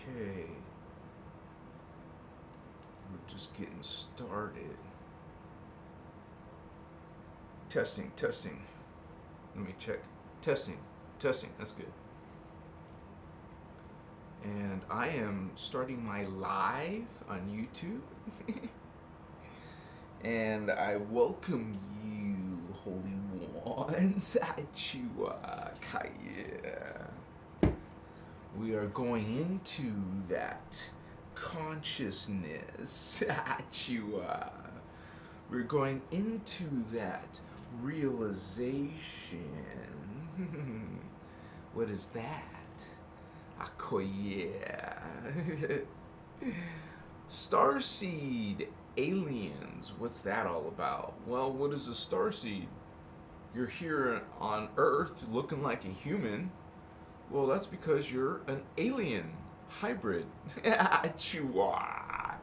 Okay. We're just getting started. Testing, testing. Let me check. Testing, testing. That's good. And I am starting my live on YouTube. And I welcome you, holy ones. Achua Kaya. We are going into that consciousness. Achua. We're going into that realization. What is that? Akoya. Starseed aliens. What's that all about? Well, what is a starseed? You're here on Earth looking like a human. Well, that's because you're an alien hybrid. Chua.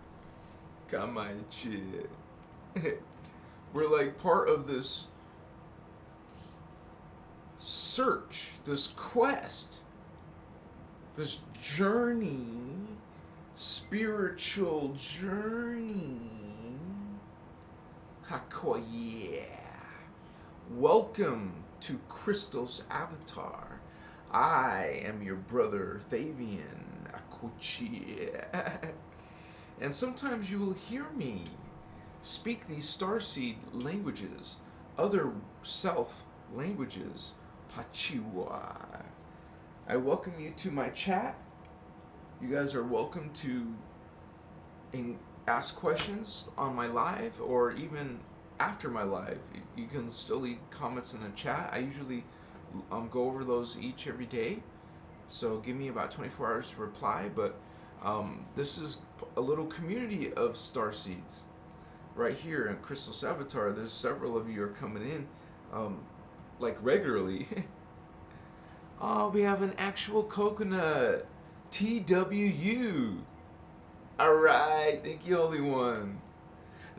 Come on, shit. We're like part of this search, this quest, this journey, spiritual journey. Hakoye. Welcome to Christos Avatar. I am your brother Fabian Akuchi. And sometimes you will hear me speak these starseed languages, other self languages. Pachiwa. I welcome you to my chat. You guys are welcome to ask questions on my live or even after my live. You can still leave comments in the chat. I usually go over those every day. So give me about 24 hours to reply. But this is a little community of starseeds. Right here in Christos Avatar, there's several of you are coming in like regularly. Oh, we have an actual coconut. TWU. Alright, thank you, Holy One.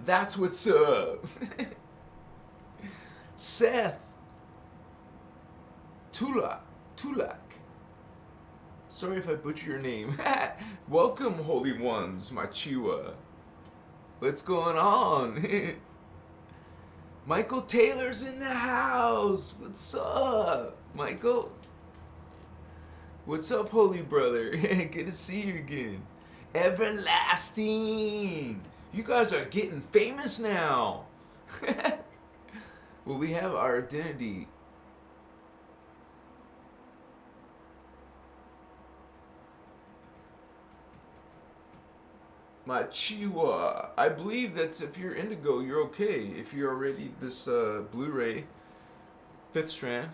That's what's up. Seth. Tulak. Sorry if I butcher your name. Welcome, Holy Ones, my Chiwa. What's going on? Michael Taylor's in the house. What's up, Michael? What's up, holy brother? Good to see you again. Everlasting. You guys are getting famous now. Well, we have our identity. My Chiwa. I believe that if you're Indigo, you're okay. If you're already this Blu-ray 5th strand,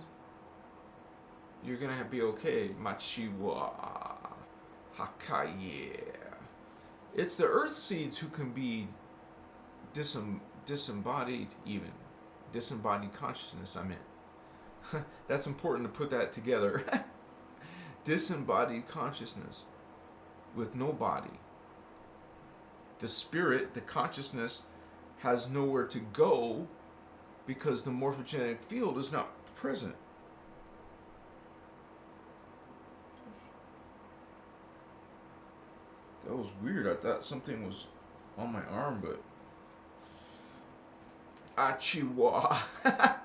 you're gonna be okay. My Chiwa. Hakaye. It's the Earth seeds who can be disembodied even. Disembodied consciousness, I meant. That's important to put that together. Disembodied consciousness with no body. The spirit, the consciousness, has nowhere to go because the morphogenetic field is not present. That was weird. I thought something was on my arm, but... Achiwa. That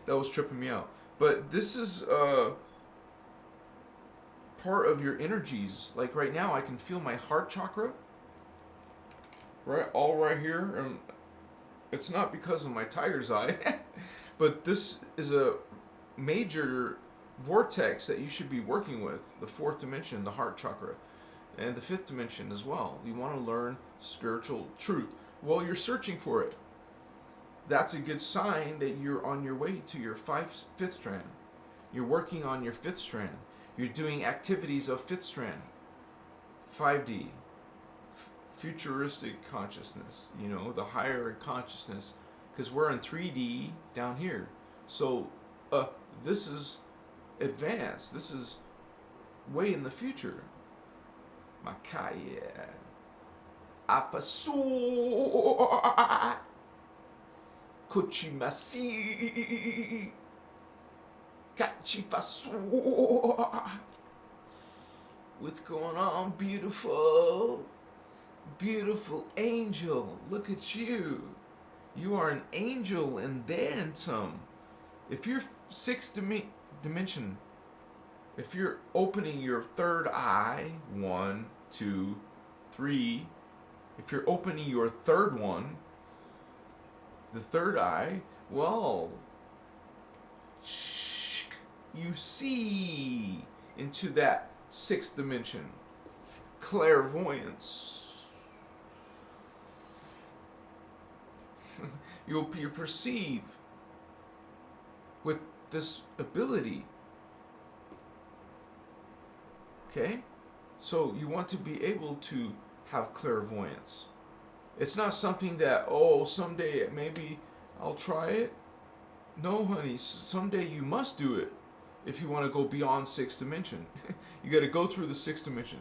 was tripping me out. But this is part of your energies. Like right now, I can feel my heart chakra. Right here, and it's not because of my tiger's eye, but this is a major vortex that you should be working with. The 4th dimension, the heart chakra, and the 5th dimension as well. You want to learn spiritual truth. Well, you're searching for it. That's a good sign that you're on your way to your 5th strand. You're working on your 5th strand. You're doing activities of 5th strand. 5D. Futuristic consciousness, you know, the higher consciousness, because we're in 3D down here. So this is advanced. This is way in the future. Makaya. Afasu. What's going on, beautiful? Beautiful angel. Look at you. You are an angel and then some. If you're sixth dimension, if you're opening your third eye, 1, 2, 3, if you're opening your third one, the third eye, well, you see into that sixth dimension. Clairvoyance. You perceive with this ability. Okay? So you want to be able to have clairvoyance. It's not something that, oh, someday maybe I'll try it. No, honey, someday you must do it if you want to go beyond sixth dimension. You got to go through the sixth dimension.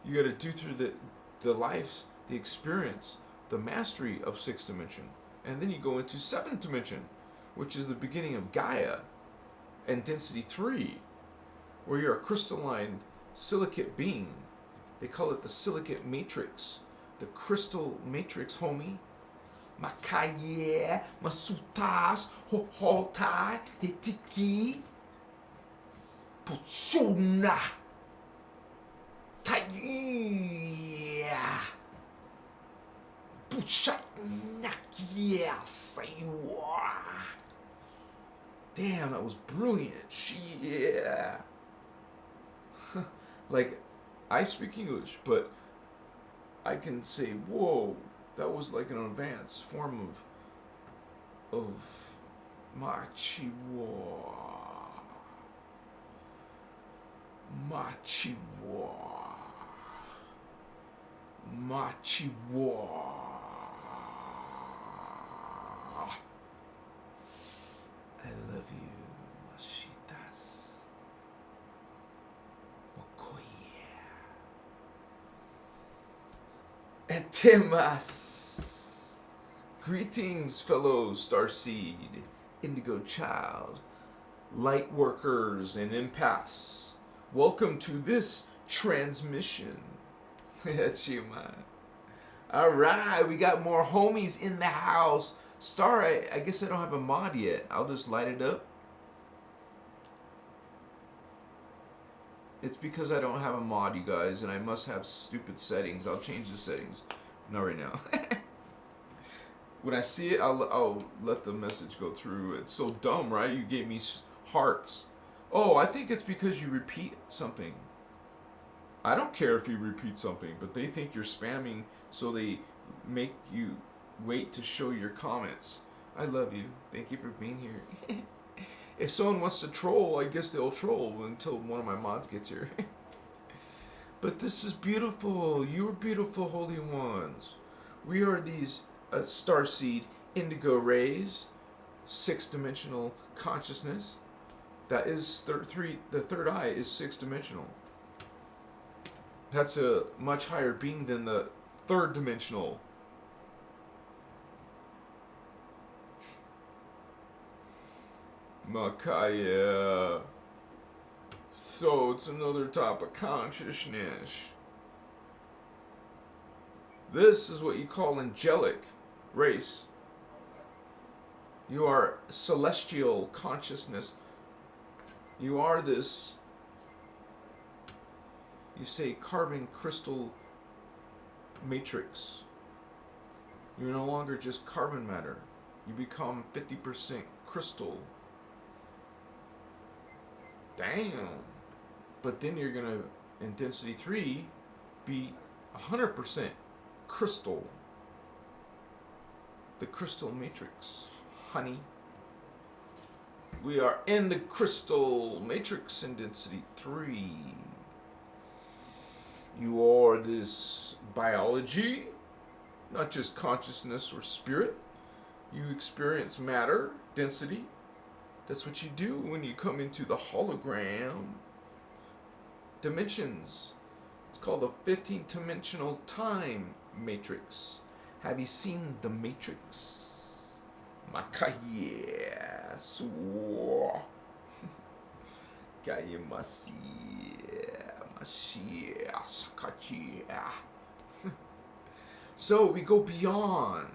You got to do through the lives, the experience, the mastery of sixth dimension. And then you go into seventh dimension, which is the beginning of Gaia and density 3, where you're a crystalline silicate being. They call it the silicate matrix. The crystal matrix, homie. Makaye, masutas, hohotai, hitiki, putsuna, kaya, pushanakia, saywa. Damn, that was brilliant. Yeah. Like, I speak English, but I can say, whoa, that was like an advanced form of machiwa. Machiwa. Machiwa. I love you, Mashitas. Etimas. Greetings, fellow Starseed, Indigo child, light workers, and empaths. Welcome to this transmission. Alright, we got more homies in the house. Star, I guess I don't have a mod yet. I'll just light it up. It's because I don't have a mod, you guys, and I must have stupid settings. I'll change the settings. Not right now. When I see it, I'll let the message go through. It's so dumb, right? You gave me hearts. Oh, I think it's because you repeat something. I don't care if you repeat something, but they think you're spamming, so they make you wait to show your comments. I love you. Thank you for being here. If someone wants to troll, I guess they'll troll until one of my mods gets here. But this is beautiful. You're beautiful, holy ones. We are these starseed indigo rays, six-dimensional consciousness. That is the third eye is six-dimensional. That's a much higher being than the third-dimensional. Makaya. So it's another type of consciousness. This is what you call angelic race. You are celestial consciousness. You are this, you say, carbon crystal matrix. You're no longer just carbon matter. You become 50% crystal. Damn. But then you're gonna, in density 3, be 100% crystal. The crystal matrix, honey. We are in the crystal matrix in density 3. You are this biology, not just consciousness or spirit. You experience matter, density. That's what you do when you come into the hologram dimensions. It's called the 15-dimensional time matrix. Have you seen the Matrix? Makaya suo. Kaya masi. So we go beyond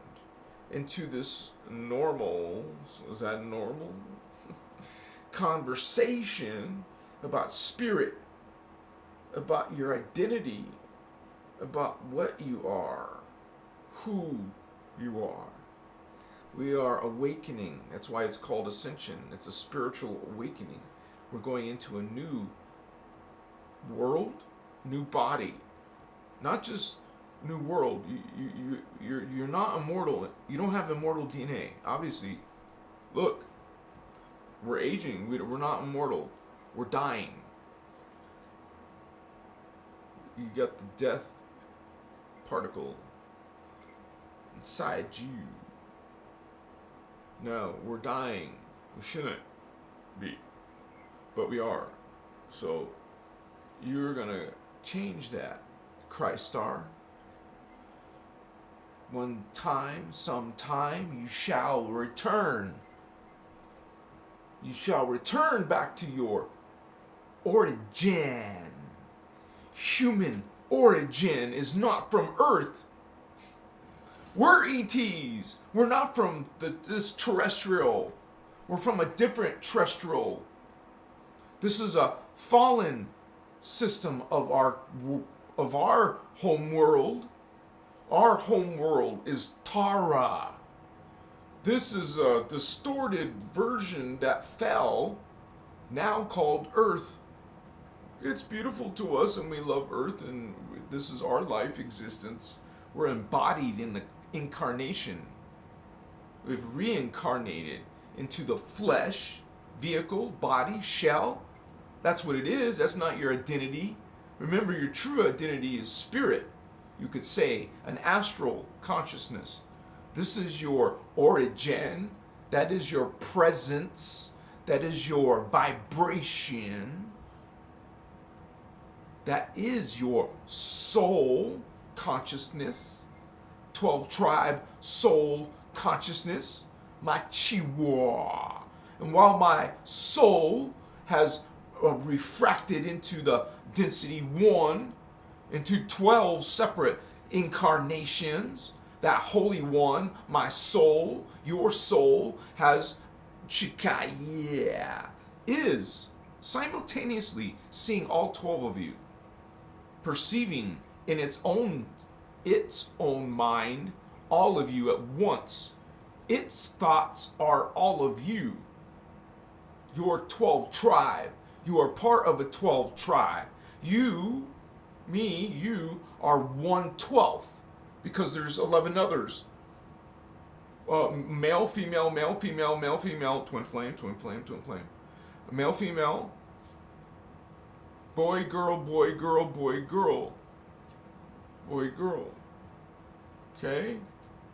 into this normal, is that normal? Conversation about spirit, about your identity, about what you are, who you are. We are awakening. That's why it's called Ascension. It's a spiritual awakening. We're going into a new world, new body. Not just new world. You're not immortal. You don't have immortal DNA. Obviously, look, we're aging. We're not immortal. We're dying. You got the death particle inside you. No, we're dying. We shouldn't be, but we are. So you're gonna change that, Christar. One time, sometime, you shall return. You shall return back to your origin. Human origin is not from Earth. We're ETs. We're not from this terrestrial. We're from a different terrestrial. This is a fallen system of our home world. Our home world is Tara. This is a distorted version that fell, now called Earth. It's beautiful to us and we love Earth and this is our life existence. We're embodied in the incarnation. We've reincarnated into the flesh, vehicle, body, shell. That's what it is. That's not your identity. Remember, your true identity is spirit. You could say an astral consciousness. This is your origin. That is your presence. That is your vibration. That is your soul consciousness. 12 tribe soul consciousness. My chihuahua. And while my soul has refracted into the density 1, into 12 separate incarnations, that Holy One, my soul, your soul, has Chakra, is simultaneously seeing all 12 of you, perceiving in its own mind all of you at once. Its thoughts are all of you. Your 12 tribe. You are part of a 12 tribe. You, me, you are 1/12 because there's 11 others. Male, female, male, female, male, female, twin flame, twin flame, twin flame. Male, female, boy, girl, boy, girl, boy, girl. Boy, girl. Okay?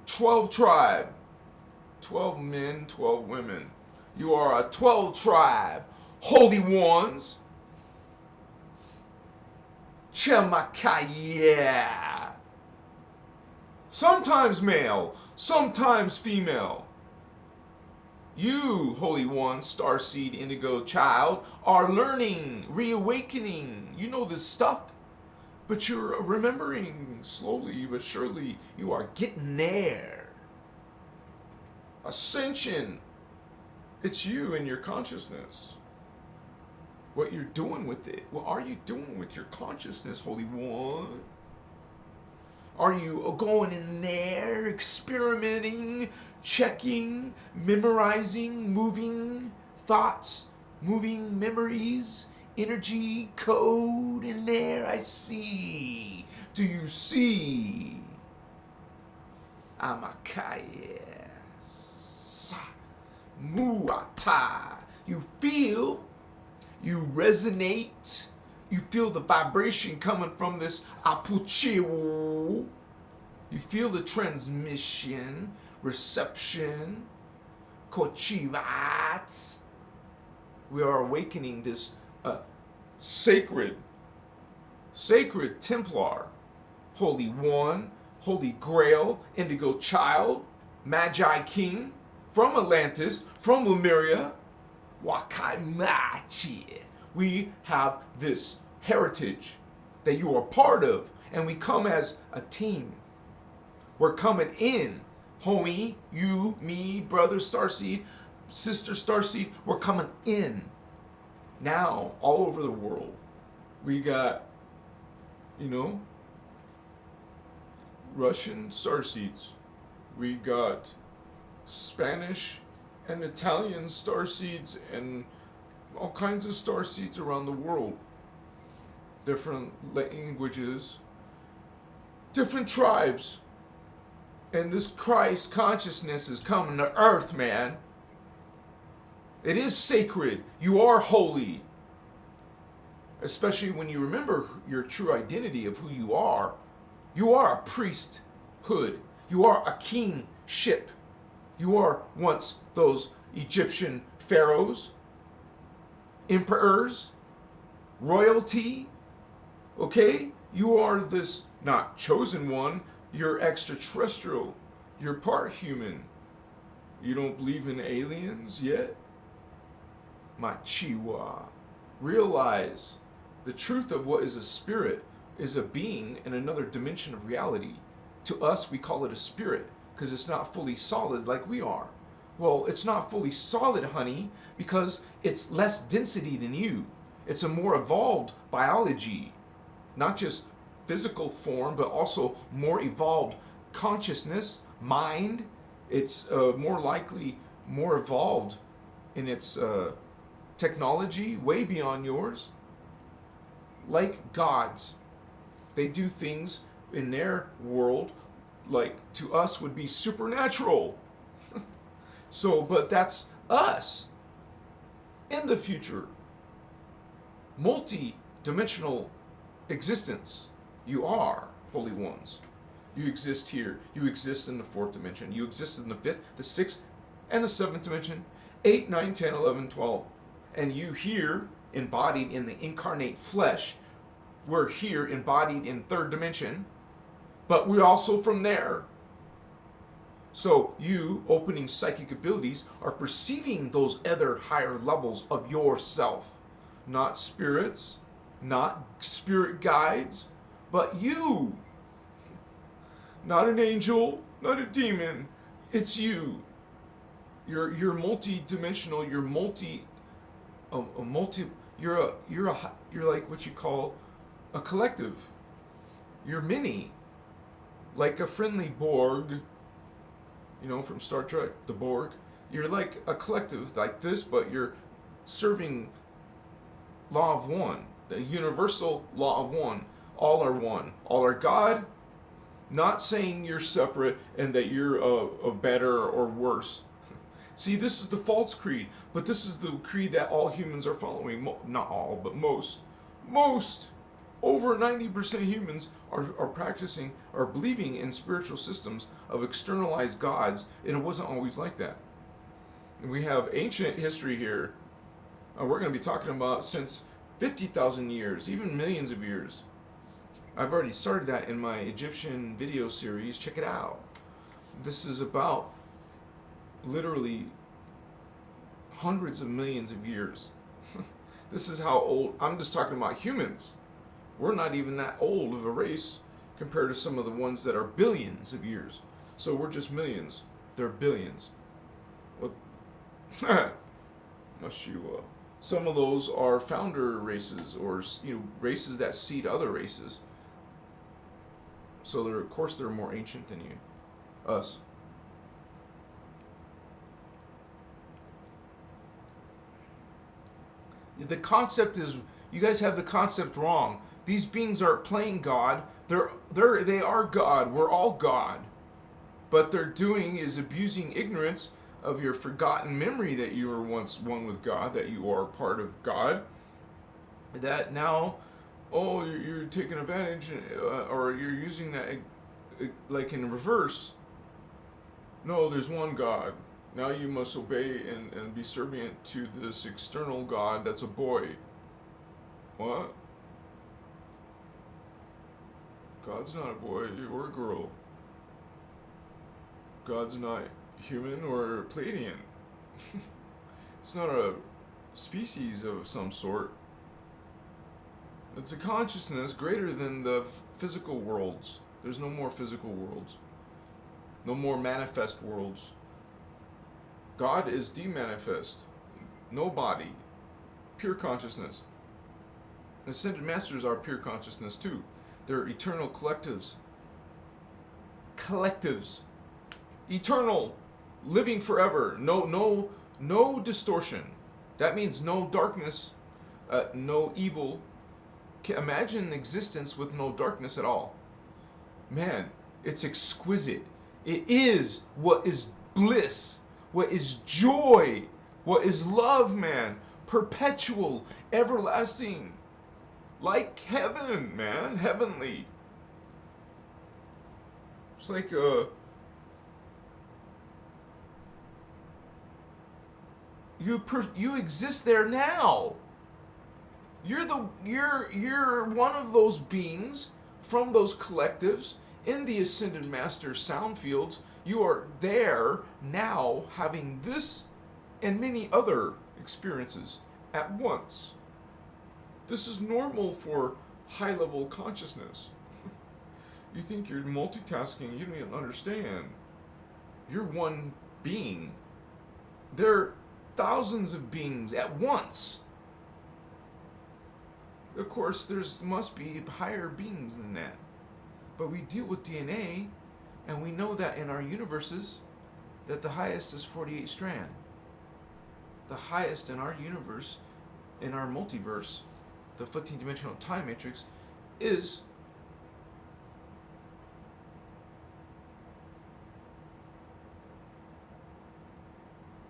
12 tribe. 12 men, 12 women. You are a 12 tribe. Holy ones. Chemakaya. Sometimes male, sometimes female. You, Holy One, Starseed, Indigo child, are learning, reawakening. You know this stuff, but you're remembering slowly but surely. You are getting there. Ascension. It's you and your consciousness. What you're doing with it. What are you doing with your consciousness, Holy One? Are you going in there, experimenting, checking, memorizing, moving thoughts, moving memories, energy, code in there? I see. Do you see? Amakayas. Muata. You feel, you resonate, you feel the vibration coming from this apuchiwo. You feel the transmission, reception, kochivats. We are awakening this sacred Templar, Holy One, Holy Grail, Indigo Child, Magi King, from Atlantis, from Lemuria, Wakaimachi. We have this heritage that you are part of. And we come as a team. We're coming in. Homie, you, me, brother Starseed, sister Starseed, we're coming in. Now, all over the world, we got, Russian starseeds. We got Spanish and Italian starseeds and all kinds of starseeds around the world. Different languages, different tribes. And this Christ consciousness is coming to earth, man. It is sacred. You are holy. Especially when you remember your true identity of who you are. You are a priesthood. You are a kingship. You are once those Egyptian pharaohs, emperors, royalty. Okay? You are this not chosen one. You're extraterrestrial. You're part human. You don't believe in aliens yet? My chihuahua. Realize the truth of what is a spirit is a being in another dimension of reality. To us, we call it a spirit because it's not fully solid like we are. Well, it's not fully solid, honey, because it's less density than you. It's a more evolved biology, not just physical form, but also more evolved consciousness, mind. It's more likely more evolved in its technology, way beyond yours. Like gods. They do things in their world like to us would be supernatural. So, but that's us in the future. Multi-dimensional existence. You are holy ones. You exist here. You exist in the 4th dimension. You exist in the 5th, the 6th, and the 7th dimension. 8, 9, 10, 11, 12. And you here, embodied in the incarnate flesh, we're here embodied in 3rd dimension, but we're also from there. So you, opening psychic abilities, are perceiving those other higher levels of yourself. Not spirits, not spirit guides, but you. Not an angel, not a demon. It's you. You're multi-dimensional. You're you're like what you call a collective. You're many, like a friendly Borg. From Star Trek, the Borg. You're like a collective like this, but you're serving law of one, the universal law of one. All are one. All are God. Not saying you're separate and that you're a better or worse. See, this is the false creed, but this is the creed that all humans are following. Not all, but most. Over 90% of humans are practicing or believing in spiritual systems of externalized gods, and it wasn't always like that. And we have ancient history here. We're going to be talking about since 50,000 years, even millions of years. I've already started that in my Egyptian video series. Check it out. This is about literally hundreds of millions of years. This is how old. I'm just talking about humans. We're not even that old of a race compared to some of the ones that are billions of years. So we're just millions. They're billions. What? Some of those are founder races, or races that seed other races. So of course they're more ancient than us. The concept is, you guys have the concept wrong. These beings aren't playing God. They are God. We're all God. But they're doing is abusing ignorance of your forgotten memory that you were once one with God, that you are part of God. That now, you're taking advantage, or you're using that like in reverse. No, there's one God. Now you must obey and be subservient to this external God that's a boy. What? God's not a boy or a girl. God's not human or Pleiadian. It's not a species of some sort. It's a consciousness greater than the physical worlds. There's no more physical worlds. No more manifest worlds. God is demanifest. No body. Pure consciousness. Ascended Masters are pure consciousness too. They're eternal collectives. Collectives. Eternal. Living forever. No distortion. That means no darkness, no evil. Imagine existence with no darkness at all. Man, it's exquisite. It is what is bliss, what is joy, what is love, man. Perpetual, everlasting. Like heaven, man. Heavenly. It's like you exist there now. You're one of those beings from those collectives in the Ascended Master sound fields. You are there now, having this and many other experiences at once. This is normal for high-level consciousness. You think you're multitasking, you don't even understand. You're one being. There are thousands of beings at once. Of course, must be higher beings than that. But we deal with DNA, and we know that in our universes, that the highest is 48 strand. The highest in our universe, in our multiverse, the 15-dimensional time matrix, is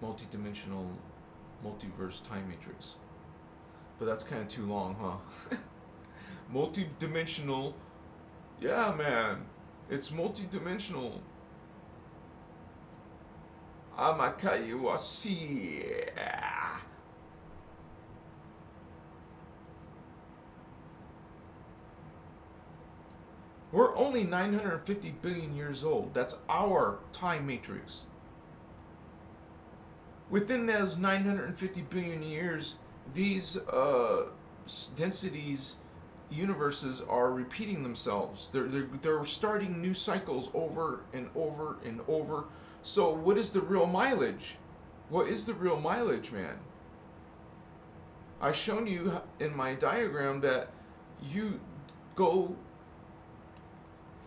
multi-dimensional multiverse time matrix. But that's kind of too long, huh? Multi-dimensional. Yeah, man. It's multi-dimensional. Amakayu wasi. We're only 950 billion years old. That's our time matrix. Within those 950 billion years, these densities, universes are repeating themselves. They're starting new cycles over and over and over. So what is the real mileage? What is the real mileage, man? I've shown you in my diagram that you go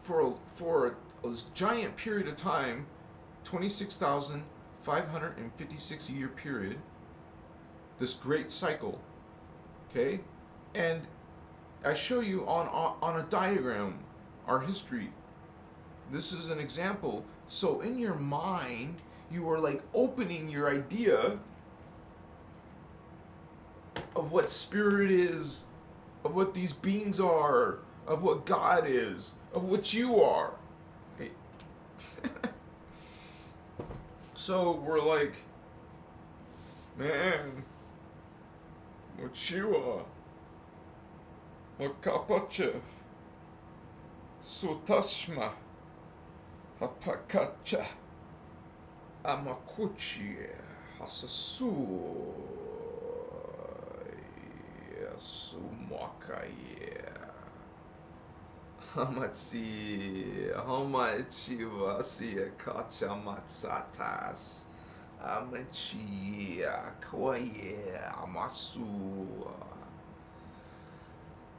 for a giant period of time, 26,556 year period, this great cycle, okay? And I show you on a diagram our history. This is an example. So in your mind, you are like opening your idea of what spirit is, of what these beings are, of what God is, of what you are. Okay. So we're like, man, what you are, what kapache, sutashma, hapakacha, amakuchi, hasasu, sumakaye. Hamachi vasi kacha matsatas. Amachi koye amasu.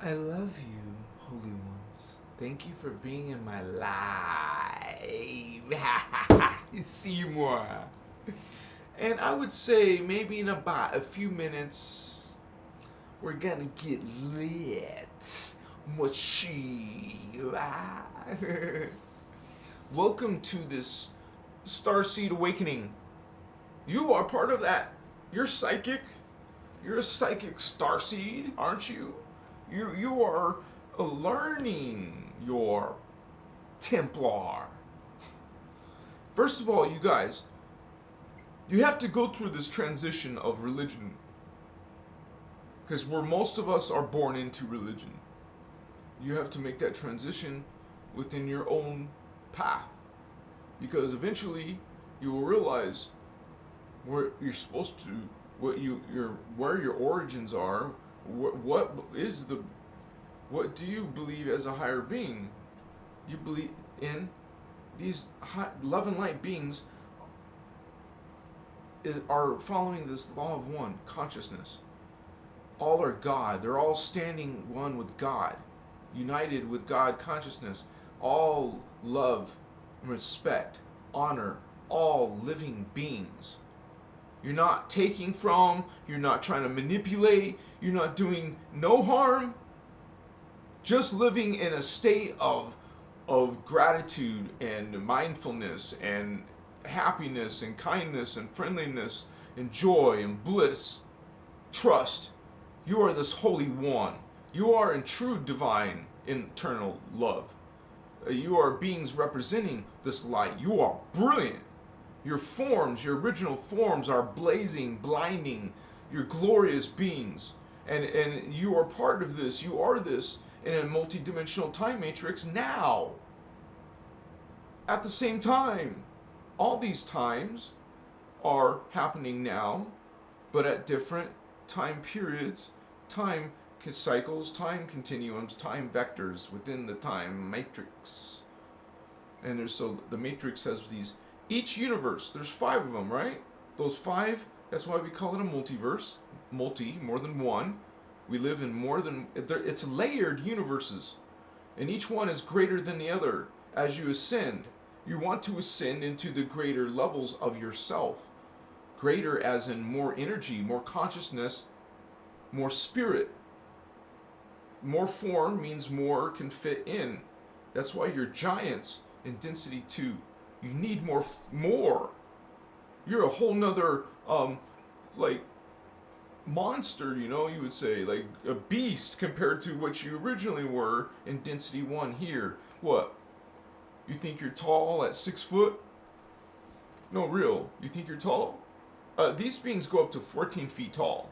I love you, holy ones. Thank you for being in my life. You see more. And I would say maybe in about a few minutes, we're gonna get lit. Mochi. Welcome to this Starseed awakening. You are part of that. You're psychic. You're a psychic starseed, aren't you? You are learning your Templar. First of all, you guys, you have to go through this transition of religion. Because where most of us are born into religion. You have to make that transition within your own path. Because eventually you will realize where you're supposed to, where your origins are, what is the What do you believe as a higher being? You believe in these love and light beings are following this law of one, consciousness. All are God. They're all standing one with God, united with God consciousness. All love, respect, honor all living beings. You're not taking from, you're not trying to manipulate, you're not doing no harm. Just living in a state of gratitude and mindfulness and happiness and kindness and friendliness and joy and bliss. Trust. You are this Holy One. You are in true divine internal love. You are beings representing this light. You are brilliant. Your forms, your original forms are blazing, blinding. You're glorious beings. And you are part of this. You are this in a multidimensional time matrix now. At the same time. All these times are happening now, but at different time periods, time cycles, time continuums, time vectors within the time matrix. And there's so the matrix has these, each universe, there's 5 of them, right? Those 5, that's why we call it a multiverse. Multi, more than one. We live in more than, it's layered universes. And each one is greater than the other as you ascend. You want to ascend into the greater levels of yourself. Greater as in more energy, more consciousness, more spirit. More form means more can fit in. That's why you're giants in density 2. You need more. You're a whole nother, like, monster, you know, you would say. Like, a beast compared to what you originally were in density 1 here. What? You think you're tall at 6 foot? No, real. You think you're tall? These beings go up to 14 feet tall.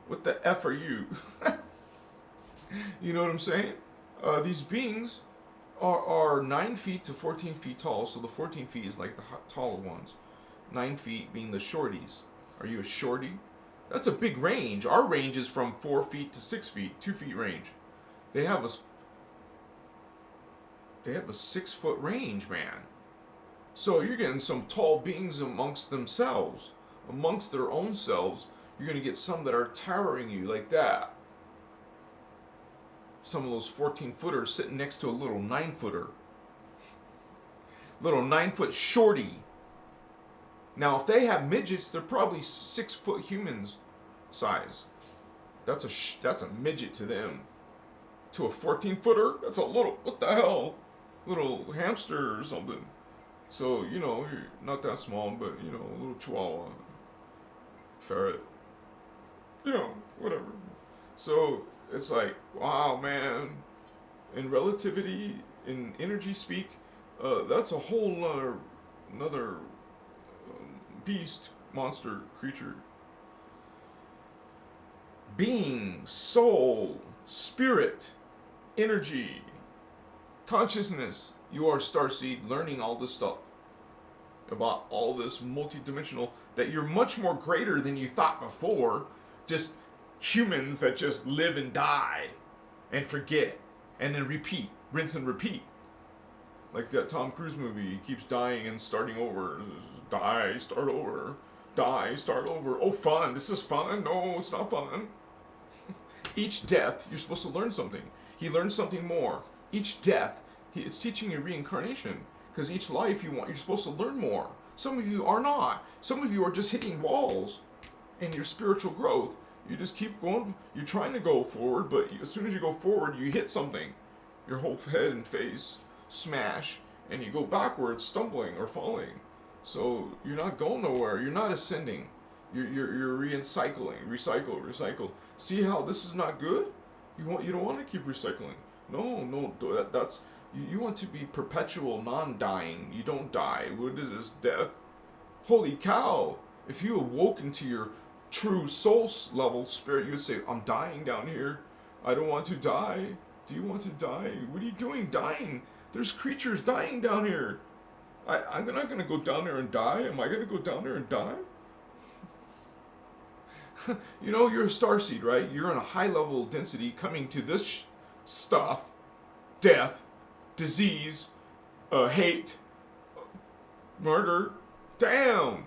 What the F are you? You know what I'm saying? These beings are 9 feet to 14 feet tall, so the 14 feet is like the taller ones. 9 feet being the shorties. Are you a shorty? That's a big range. Our range is from 4 feet to 6 feet, 2 feet range. They have a 6 foot range, man. So you're getting some tall beings amongst themselves, amongst their own selves. You're going to get some that are towering you like that. Some of those 14-footers sitting next to a little 9-footer. Little 9-foot shorty. Now, if they have midgets, they're probably 6-foot humans size. That's a midget to them. To a 14-footer, that's a little, what the hell? Little hamster or something. So, you know, you're not that small, but, you know, a little chihuahua. Ferret. You know, whatever. So, it's like, wow, man. In relativity, in energy speak, that's a whole another beast, monster, creature. Being, soul, spirit, energy, consciousness. You are Starseed, learning all this stuff about all this multidimensional, that you're much more greater than you thought before. Just humans that just live and die and forget and then repeat, rinse and repeat. Like that Tom Cruise movie, he keeps dying and starting over. Die, start over. Die, start over. Oh, fun. This is fun. No, it's not fun. Each death, you're supposed to learn something. He learns something more. Each death, it's teaching you reincarnation. Because each life you're supposed to learn more. Some of you are not. Some of you are just hitting walls in your spiritual growth. You just keep going. You're trying to go forward, but as soon as you go forward, you hit something. Your whole head and face smash, and you go backwards, stumbling or falling. So you're not going nowhere. You're not ascending. You're recycle. See how this is not good? You don't want to keep recycling. No, that's you want to be perpetual, non-dying. You don't die. What is this, death? Holy cow! If you awoke into your true soul level spirit, you would say, I'm dying down here. I don't want to die. Do you want to die? What are you doing dying? There's creatures dying down here. I'm not going to go down there and die. Am I going to go down there and die? You know, you're a starseed, right? You're on a high level density coming to this stuff, death, disease, hate, murder. Damn!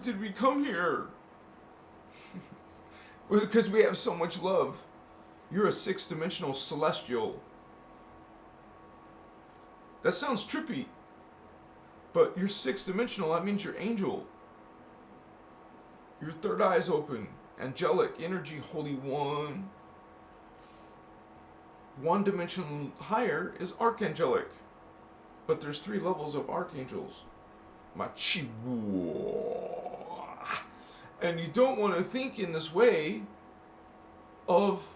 Did we come here? Because we have so much love. You're a sixth-dimensional celestial. That sounds trippy. But you're sixth-dimensional, that means you're angel. Your third eye's open. Angelic, energy, Holy One. One dimension higher is archangelic. But there's 3 levels of archangels. And you don't want to think in this way of...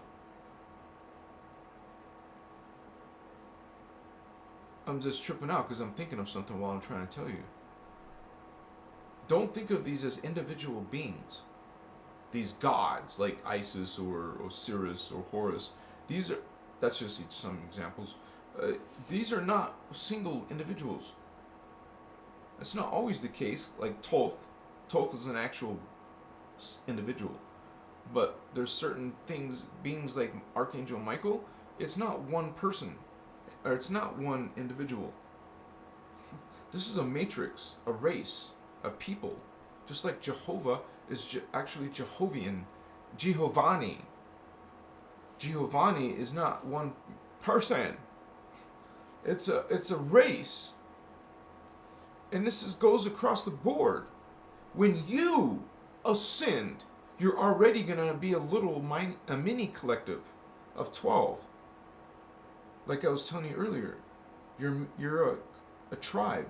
I'm just tripping out because I'm thinking of something while I'm trying to tell you. Don't think of these as individual beings. These gods like Isis or Osiris or Horus. That's just some examples. These are not single individuals. That's not always the case. Like Thoth. Thoth is an actual individual. But there's certain beings like Archangel Michael, it's not one person. Or it's not one individual. This is a matrix, a race, a people. Just like Jehovah is actually Jehovian. Giovanni. Giovanni is not one person. It's a race. And this goes across the board. When you ascend, you're already going to be a mini collective of 12. Like I was telling you earlier, you're a tribe.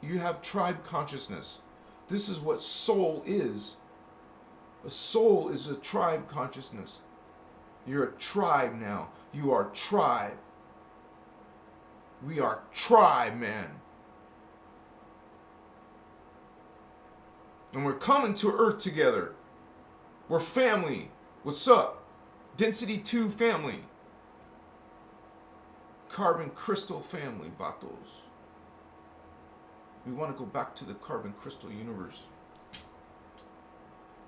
You have tribe consciousness. This is what soul is. A soul is a tribe consciousness. You're a tribe now. You are tribe. We are tribe, man. And we're coming to Earth together. We're family. What's up? Density 2 family. Carbon crystal family, vatos. We want to go back to the carbon crystal universe.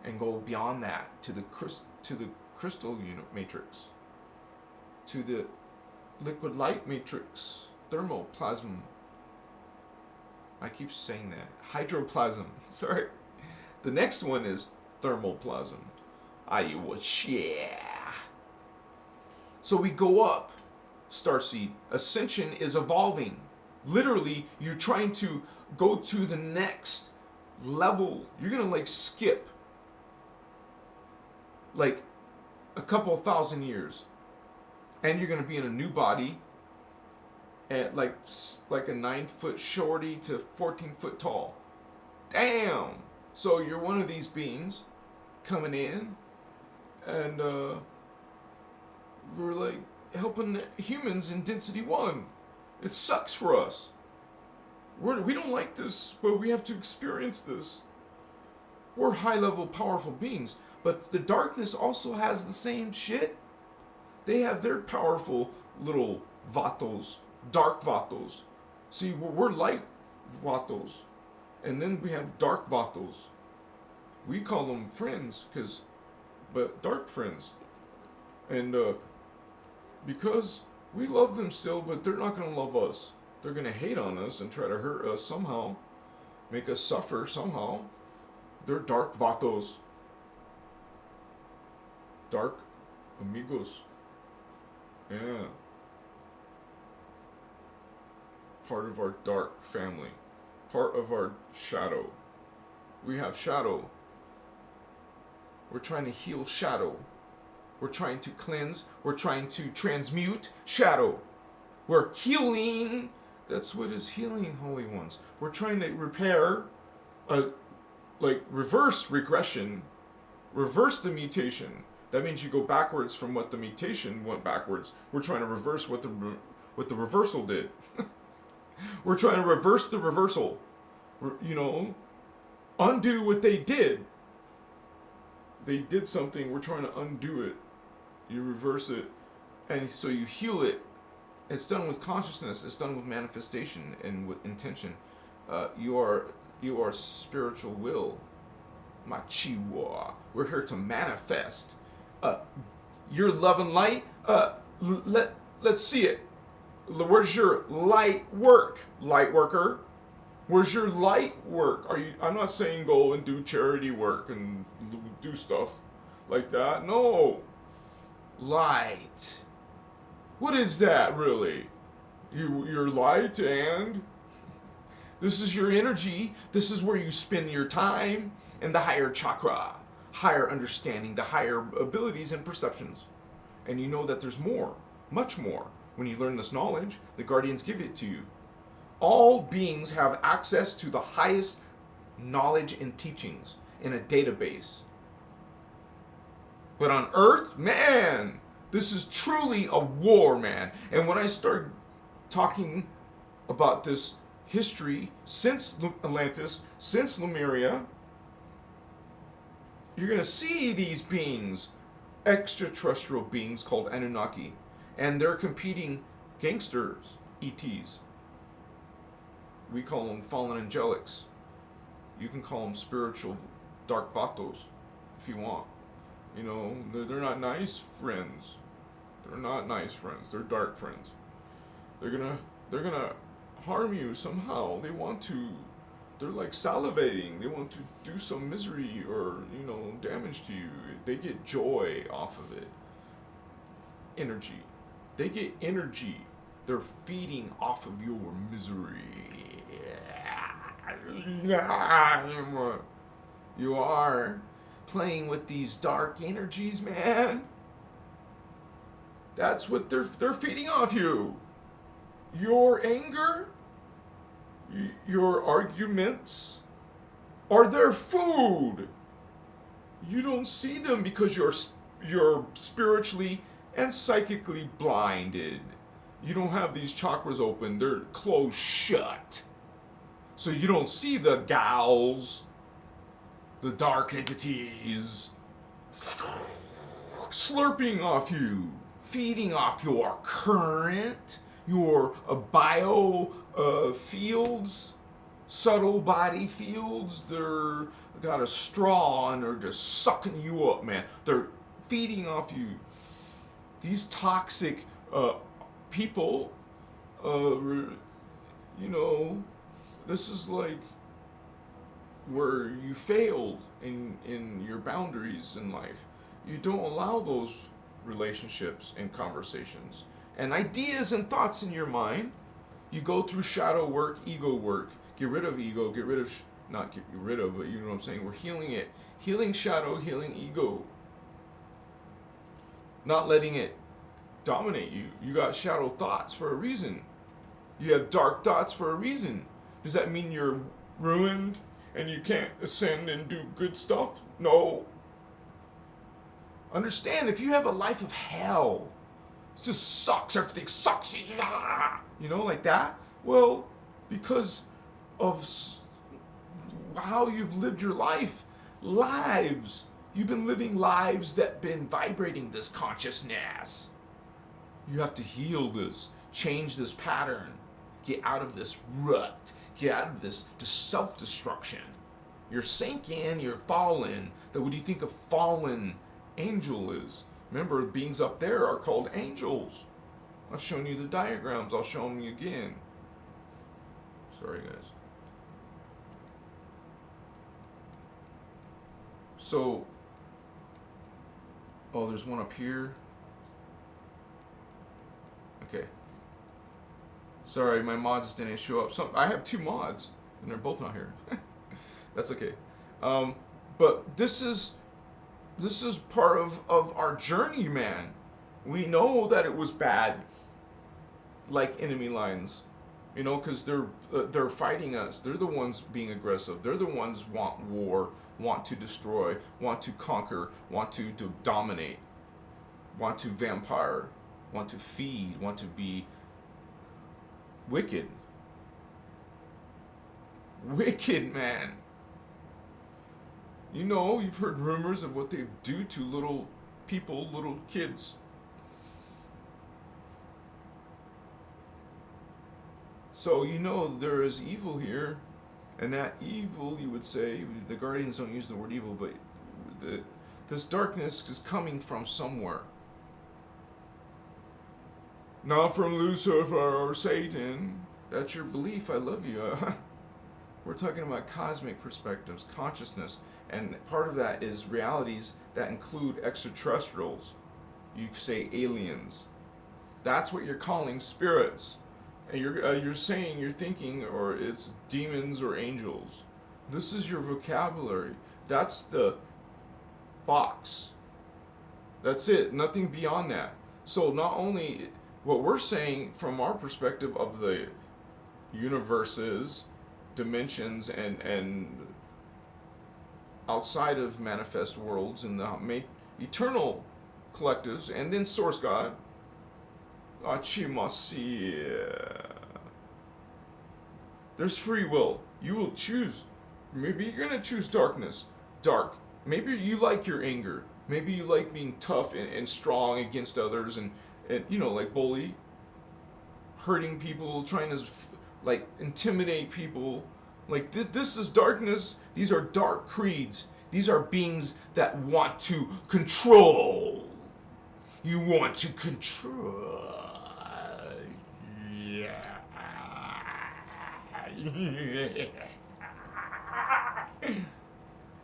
And go beyond that to the crystal matrix. To the liquid light matrix. Thermoplasm. I keep saying that. Hydroplasm. Sorry. The next one is thermoplasm. Yeah. So we go up. Starseed. Ascension is evolving. Literally, you're trying to go to the next level. You're going to skip a couple 1,000 years. And you're going to be in a new body at like a 9-foot shorty to 14-foot tall. Damn! So you're one of these beings coming in, and we're helping humans in density 1. It sucks for us. We don't like this, but we have to experience this. We're high-level, powerful beings, but the darkness also has the same shit. They have their powerful little vatos, dark vatos. See, we're light vatos, and then we have dark vatos. We call them friends, but dark friends. And because we love them still, but they're not going to love us. They're going to hate on us and try to hurt us somehow, make us suffer somehow. They're dark vatos. Dark amigos. Yeah. Part of our dark family. Part of our shadow. We have shadow. We're trying to heal shadow. We're trying to cleanse. We're trying to transmute shadow. We're healing. That's what is healing, holy ones. We're trying to repair, reverse regression, reverse the mutation. That means you go backwards from what the mutation went backwards. We're trying to reverse what the reversal did. We're trying to reverse the reversal. Undo what they did. They did something, we're trying to undo it. You reverse it, and so you heal it. It's done with consciousness. It's done with manifestation and with intention. You are spiritual will. Machiwa. We're here to manifest. Your love and light. Let's see it. Where's your light work, light worker? Where's your light work? Are you? I'm not saying go and do charity work and do stuff like that. No, light. What is that really? Your light, and this is your energy. This is where you spend your time in the higher chakra, higher understanding, the higher abilities and perceptions. And you know that there's more, much more. When you learn this knowledge, the guardians give it to you. All beings have access to the highest knowledge and teachings in a database. But on Earth, man, this is truly a war, man. And when I start talking about this history since Atlantis, since Lemuria, you're going to see these beings, extraterrestrial beings called Anunnaki, and they're competing gangsters, ETs. We call them fallen angelics. You can call them spiritual dark vatos if you want. You know, they're not nice friends. They're not nice friends. They're dark friends. They're gonna harm you somehow. They want to. They're like salivating. They want to do some misery or, you know, damage to you. They get joy off of it. Energy. They get energy. They're feeding off of your misery. You are playing with these dark energies, man. That's what they're feeding off you. Your anger, your arguments are their food. You don't see them because you're spiritually and psychically blinded. You don't have these chakras open. They're closed shut. So you don't see the gals, the dark entities, slurping off you, feeding off your current, your bio fields, subtle body fields. They're got a straw and they're just sucking you up, man. They're feeding off you. These toxic people, you know, this is like where you failed in your boundaries in life. You don't allow those relationships and conversations and ideas and thoughts in your mind. You go through shadow work, ego work. Get rid of ego, get rid of, not get rid of, but you know what I'm saying. We're healing it. Healing shadow, healing ego. Not letting it dominate you. You got shadow thoughts for a reason. You have dark thoughts for a reason. Does that mean you're ruined and you can't ascend and do good stuff? No. Understand, if you have a life of hell, it just sucks, everything sucks, you know, like that. Well, because of how you've lived your lives. You've been living lives that been vibrating this consciousness. You have to heal this, change this pattern, get out of this rut, get out of this self-destruction. You're sinking, you're fallen. What do you think a fallen angel is? Remember, beings up there are called angels. I've shown you the diagrams. I'll show them again. Sorry, guys. So, oh, there's one up here. Okay. Sorry, my mods didn't show up. I have 2 mods, and they're both not here. That's okay. But this is part of our journey, man. We know that it was bad, like enemy lines, you know, because they're fighting us. They're the ones being aggressive. They're the ones want war, want to destroy, want to conquer, want to dominate, want to vampire, want to feed, want to be wicked. Wicked, man. You know, you've heard rumors of what they do to little people, little kids. So you know there is evil here, and that evil, you would say, the Guardians don't use the word evil, but this darkness is coming from somewhere. Not from Lucifer or Satan. That's your belief. I love you. We're talking about cosmic perspectives, consciousness, and part of that is realities that include extraterrestrials. You say aliens. That's what you're calling spirits. And you're saying, you're thinking, or it's demons or angels. This is your vocabulary. That's the box. That's it. Nothing beyond that. So not only what we're saying from our perspective of the universes, dimensions, and outside of manifest worlds and the eternal collectives, and then Source God, there's free will. You will choose. Maybe you're going to choose darkness. Dark. Maybe you like your anger. Maybe you like being tough and strong against others and like bully. Hurting people, trying to like intimidate people. Like this is darkness. These are dark creeds. These are beings that want to control. You want to control. Yeah.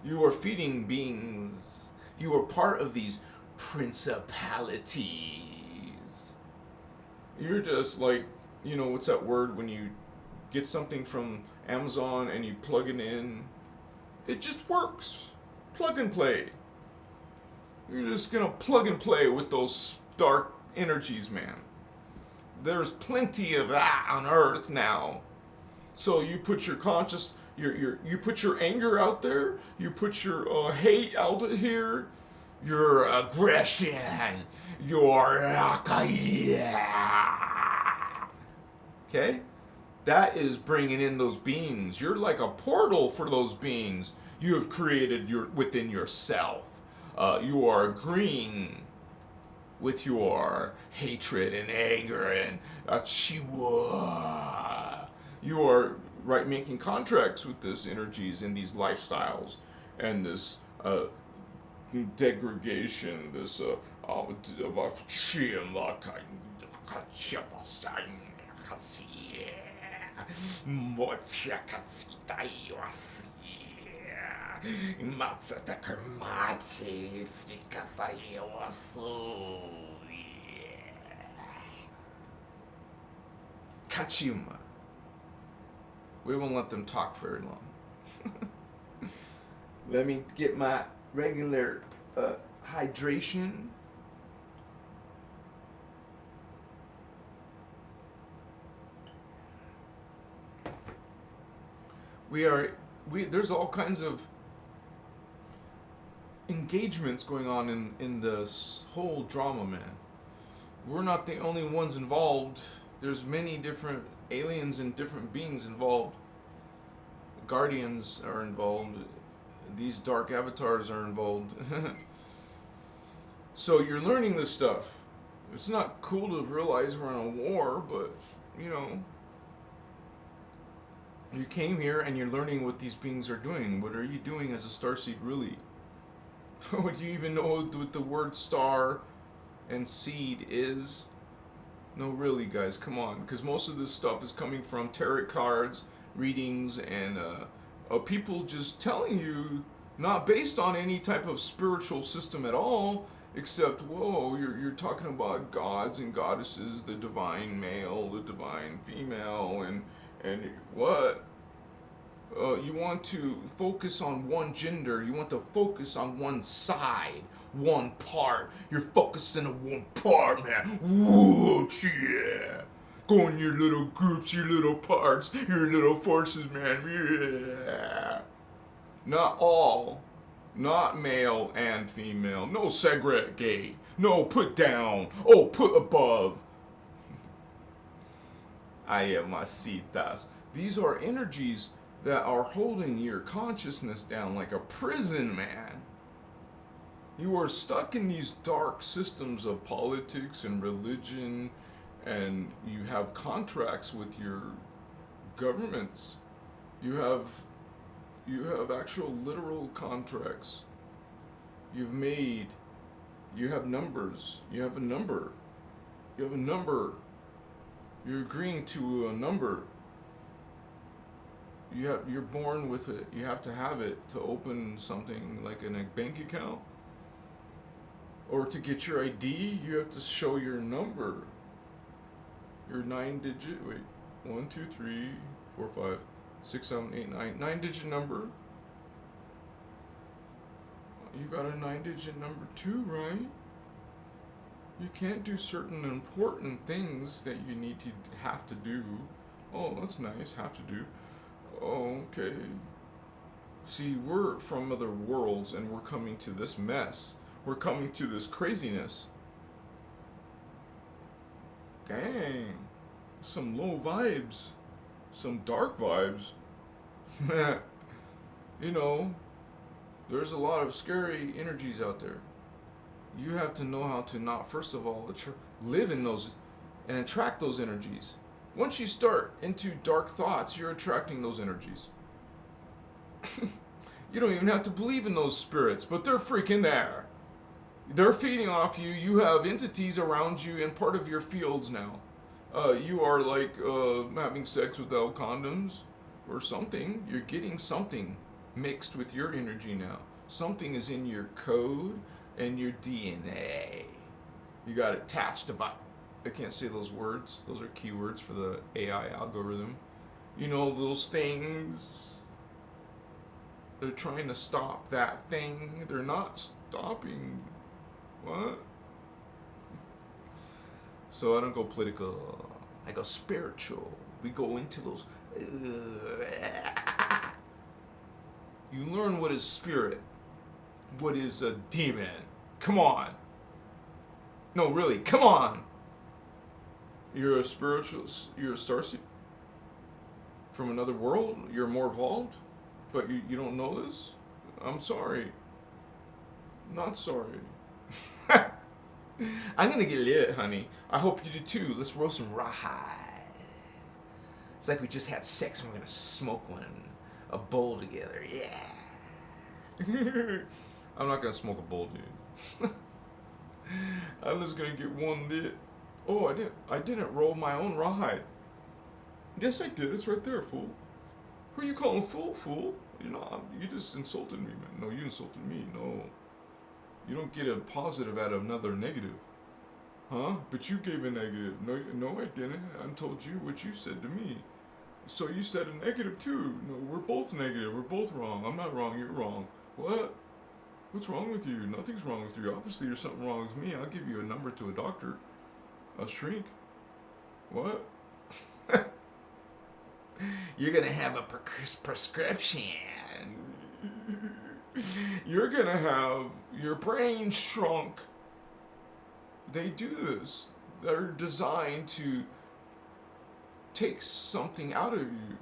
You are feeding beings. You are part of these principalities. You're just like, what's that word when you get something from Amazon and you plug it in? It just works. Plug and play. You're just gonna plug and play with those dark energies, man. There's plenty of that on Earth now. So you put your you put your anger out there. You put your hate out here. Your aggression. Your okay. That is bringing in those beings. You're like a portal for those beings you have created within yourself. You are agreeing with your hatred and anger and you are making contracts with this energies and these lifestyles and this degradation, this Kachima. We won't let them talk very long. Let me get my regular hydration. There's all kinds of engagements going on in this whole drama, man. We're not the only ones involved. There's many different aliens and different beings involved. Guardians are involved. These dark avatars are involved. So you're learning this stuff. It's not cool to realize we're in a war, but you came here and you're learning what these beings are doing. What are you doing as a starseed, really? Do you even know what the word star and seed is? No, really, guys, come on. Because most of this stuff is coming from tarot cards, readings, and people just telling you, not based on any type of spiritual system at all, except, whoa, you're talking about gods and goddesses, the divine male, the divine female, and what? You want to focus on one gender. You want to focus on one side, one part. You're focusing on one part, man. Whoa, yeah. Go in your little groups, your little parts, your little forces, man. Yeah. Not all. Not male and female. No segregate. No put down. Oh, put above. Ayamasitas. These are energies that are holding your consciousness down like a prison, man. You are stuck in these dark systems of politics and religion, and you have contracts with your governments. You have actual literal contracts. You have numbers. You have a number. You have a number You're agreeing to a number. You're born with it. You have to have it to open something like a bank account. Or to get your ID, you have to show your number. Your 9-digit, wait, 1, 2, 3, 4, 5, 6, 7, 8, 9, 9-digit number. You got a 9-digit number too, right? You can't do certain important things that you have to do. Oh, that's nice, have to do. Oh, okay. See, we're from other worlds and we're coming to this mess. We're coming to this craziness. Dang. Some low vibes. Some dark vibes. You know, there's a lot of scary energies out there. You have to know how to not, first of all, live in those and attract those energies. Once you start into dark thoughts, you're attracting those energies. You don't even have to believe in those spirits, but they're freaking there. They're feeding off you. You have entities around you and part of your fields now. You are like having sex without condoms or something. You're getting something mixed with your energy now. Something is in your code and your DNA. You got attached to I can't say those words. Those are keywords for the AI algorithm. You know those things. They're trying to stop that thing. They're not stopping. What? So I don't go political. I go spiritual. We go into those. You learn what is spirit. What is a demon. Come on. No, really, come on. You're a spiritual. You're a starseed from another world. You're more evolved, but you don't know this. I'm sorry. Not sorry. I'm gonna get lit, honey. I hope you do too. Let's roll some rawhide. It's like we just had sex and we're gonna smoke one, a bowl together. Yeah. I'm not gonna smoke a bowl, dude. I'm just gonna get one lit. Oh, I didn't roll my own rawhide. Yes, I did. It's right there, fool. Who you calling fool? You just insulted me, man. No, you insulted me. No. You don't get a positive out of another negative. Huh? But you gave a negative. No, I didn't. I told you what you said to me. So you said a negative too. No, we're both negative. We're both wrong. I'm not wrong. You're wrong. What? What's wrong with you? Nothing's wrong with you. Obviously, there's something wrong with me. I'll give you a number to a doctor. A shrink. What? You're gonna have a prescription. You're gonna have your brain shrunk. They do this. They're designed to take something out of you.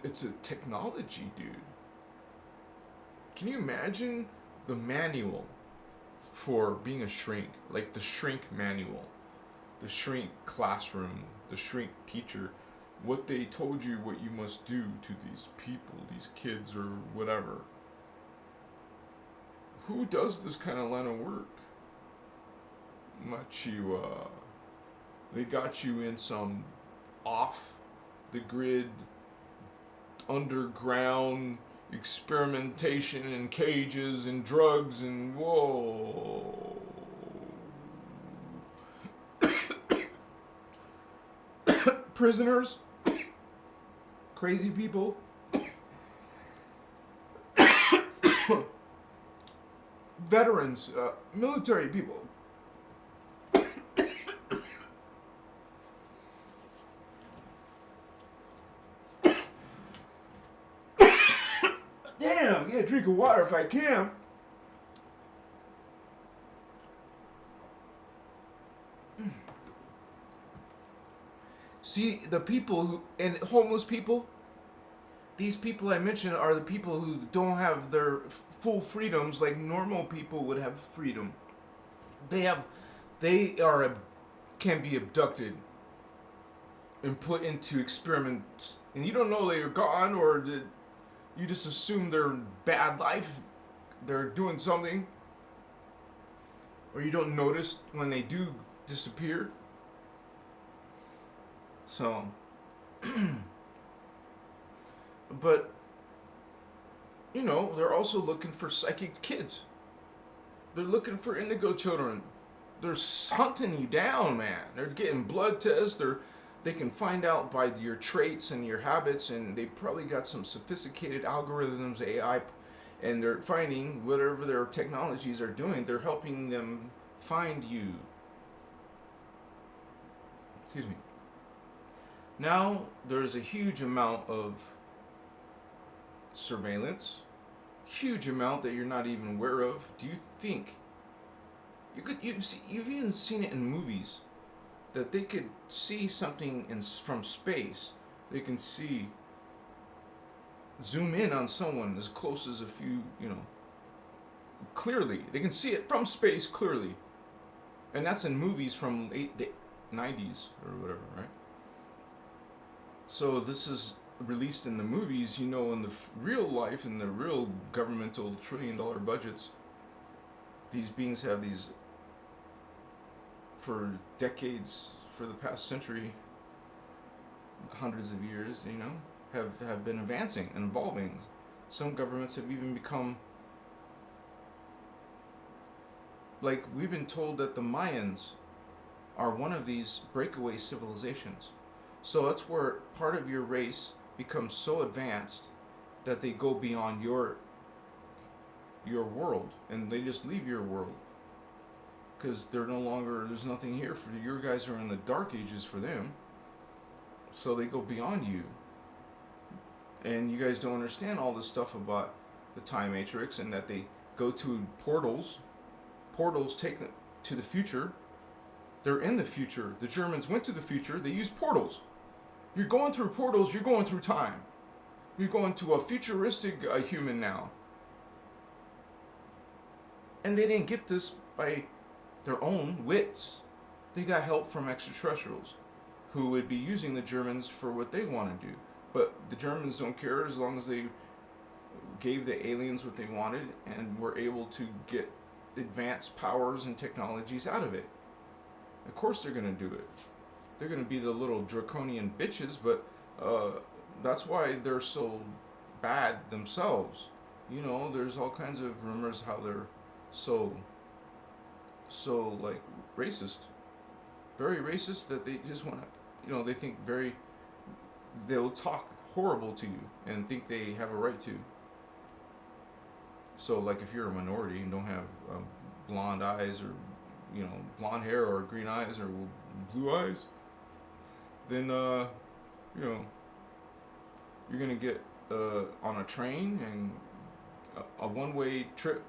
It's a technology, dude. Can you imagine the manual for being a shrink? Like the shrink manual, the shrink classroom, the shrink teacher. What they told you what you must do to these people, these kids or whatever. Who does this kind of line of work? They got you in some off the grid, underground experimentation in cages and drugs and whoa. Prisoners. Crazy people. Veterans, military people. Damn, get a drink of water if I can. See, the people who, and homeless people, these people I mentioned are the people who don't have their full freedoms like normal people would have freedom. Can be abducted and put into experiments, and you don't know they're gone, or you just assume they're in bad life, they're doing something, or you don't notice when they do disappeared. So, but, they're also looking for psychic kids. They're looking for indigo children. They're hunting you down, man. They're getting blood tests. They can find out by your traits and your habits, and they probably got some sophisticated algorithms, AI, and they're finding whatever their technologies are doing. They're helping them find you. Excuse me. Now there's a huge amount of surveillance, huge amount that you're not even aware of. Do you think you've even seen it in movies that they could see something from space? They can zoom in on someone as close as a few, clearly. They can see it from space clearly, and that's in movies from the 90s or whatever, right? So this is released in the movies. In the real life, in the real governmental $1 trillion budgets, these beings have these, for decades, for the past century, hundreds of years, have been advancing and evolving. Some governments have even become, like, we've been told that the Mayans are one of these breakaway civilizations. So that's where part of your race becomes so advanced that they go beyond your world, and they just leave your world because there's nothing here for your guys. Are in the dark ages for them, so they go beyond you. And you guys don't understand all this stuff about the time matrix, and that they go to portals take them to the future. They're in the future. The Germans went to the future. They used portals. You're going through portals, you're going through time. You're going to a futuristic human now. And they didn't get this by their own wits. They got help from extraterrestrials who would be using the Germans for what they want to do. But the Germans don't care as long as they gave the aliens what they wanted and were able to get advanced powers and technologies out of it. Of course they're going to do it. They're going to be the little draconian bitches, but that's why they're so bad themselves. There's all kinds of rumors how they're so like racist. Very racist, that they just want to, they think they'll talk horrible to you and think they have a right to. So, like, if you're a minority and don't have blonde eyes or, blonde hair or green eyes or blue eyes, then, you're going to get on a train and a one-way trip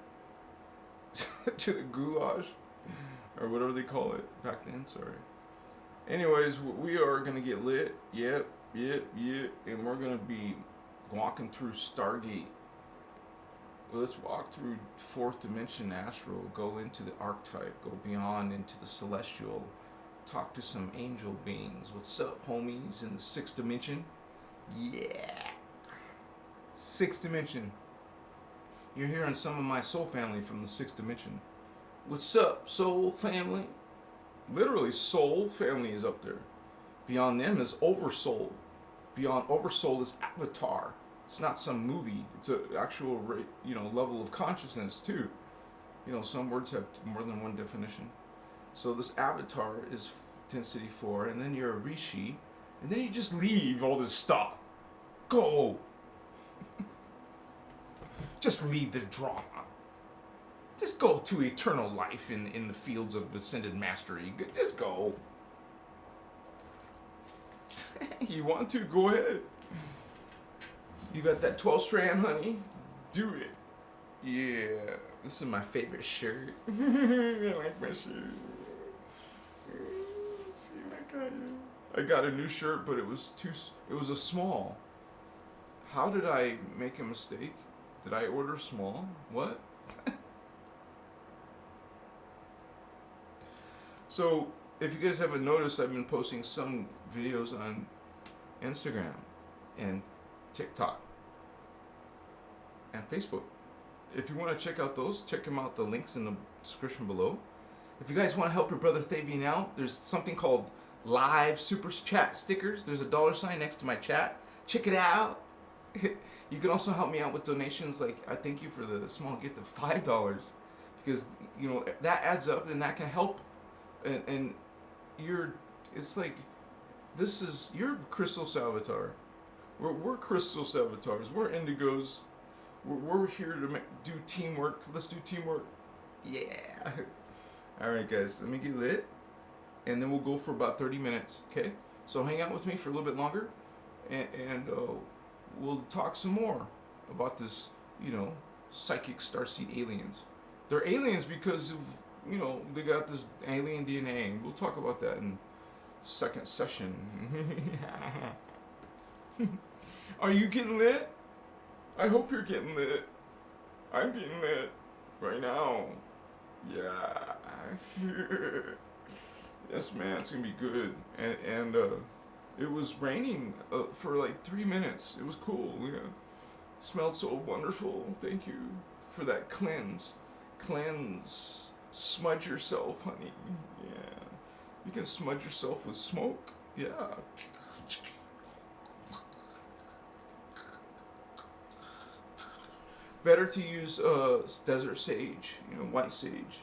to the goulash, or whatever they call it back then, sorry. Anyways, we are going to get lit, yep, and we're going to be walking through Stargate. Let's walk through fourth dimension astral, go into the archetype, go beyond into the celestial, talk to some angel beings. What's up, homies, in the sixth dimension? Yeah. Sixth dimension. You're hearing some of my soul family from the sixth dimension. What's up, soul family? Literally, soul family is up there. Beyond them is oversoul. Beyond oversoul is avatar. It's not some movie. It's an actual, level of consciousness too. Some words have more than one definition. So this avatar is density 4, and then you're a rishi, and then you just leave all this stuff. Go. Just leave the drama. Just go to eternal life in the fields of ascended mastery. Just go. You want to? Go ahead. You got that 12-strand, honey? Do it. Yeah. This is my favorite shirt. I like my shirt. I got a new shirt, but it was a small. How did I make a mistake? Did I order small? What? So, if you guys haven't noticed, I've been posting some videos on Instagram and TikTok and Facebook. If you want to check out those, check them out. The links in the description below. If you guys want to help your brother Thavian out, there's something called live super chat stickers. There's a $ next to my chat. Check it out. You can also help me out with donations. Like, I thank you for the small gift of $5, because that adds up and that can help. And it's like, this is your Christos avatar. We're Christos avatars. We're Indigos. We're here to do teamwork. Let's do teamwork. Yeah. All right, guys. Let me get lit, and then we'll go for about 30 minutes. Okay. So hang out with me for a little bit longer, and we'll talk some more about this. Psychic starseed aliens. They're aliens because of they got this alien DNA. We'll talk about that in second session. Are you getting lit? I hope you're getting lit. I'm getting lit right now. Yeah. Yes, man, it's gonna be good. And it was raining for like 3 minutes. It was cool. Yeah. Smelled so wonderful. Thank you for that cleanse. Smudge yourself, honey. Yeah. You can smudge yourself with smoke. Yeah. Better to use desert sage, white sage.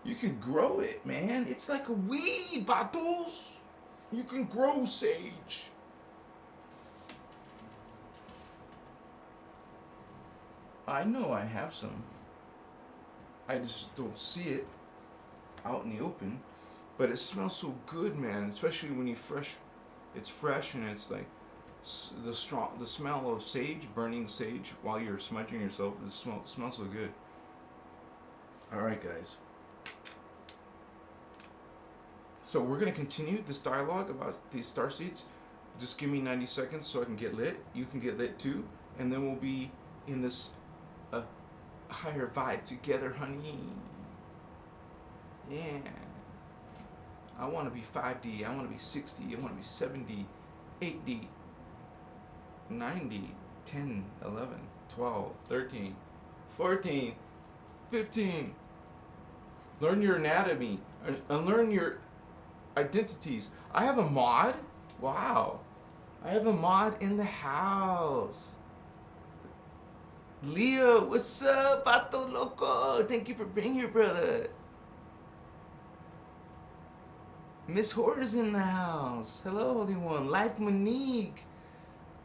You can grow it, man. It's like a weed, vatos. You can grow sage. I know I have some. I just don't see it out in the open. But it smells so good, man. Especially when it's fresh and it's like the smell of sage, burning sage while you're smudging yourself. The smells so good. All right, guys. So we're gonna continue this dialogue about these starseeds. Just give me 90 seconds so I can get lit. You can get lit too, and then we'll be in this higher vibe together, honey. Yeah. I want to be 5D. I want to be 60. I want to be 70, 8D, 90, 10, 11, 12, 13, 14, 15. Learn your anatomy. Learn your identities. I have a mod. Wow. I have a mod in the house. Leo, what's up, Pato Loco? Thank you for being here, brother. Miss Horror's in the house. Hello, Holy One. Life Monique.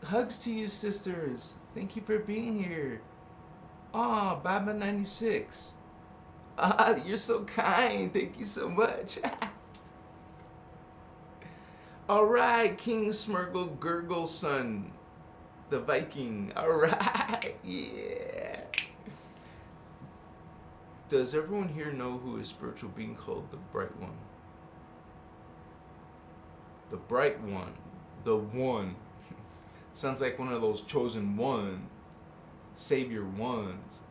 Hugs to you, sisters. Thank you for being here. Ah, Baba96. Ah, you're so kind. Thank you so much. All right, King Smurgle Gurgle Son, the Viking. All right, yeah. Does everyone here know who is spiritual being called the Bright One? The Bright One, the One. Sounds like one of those chosen one, savior ones.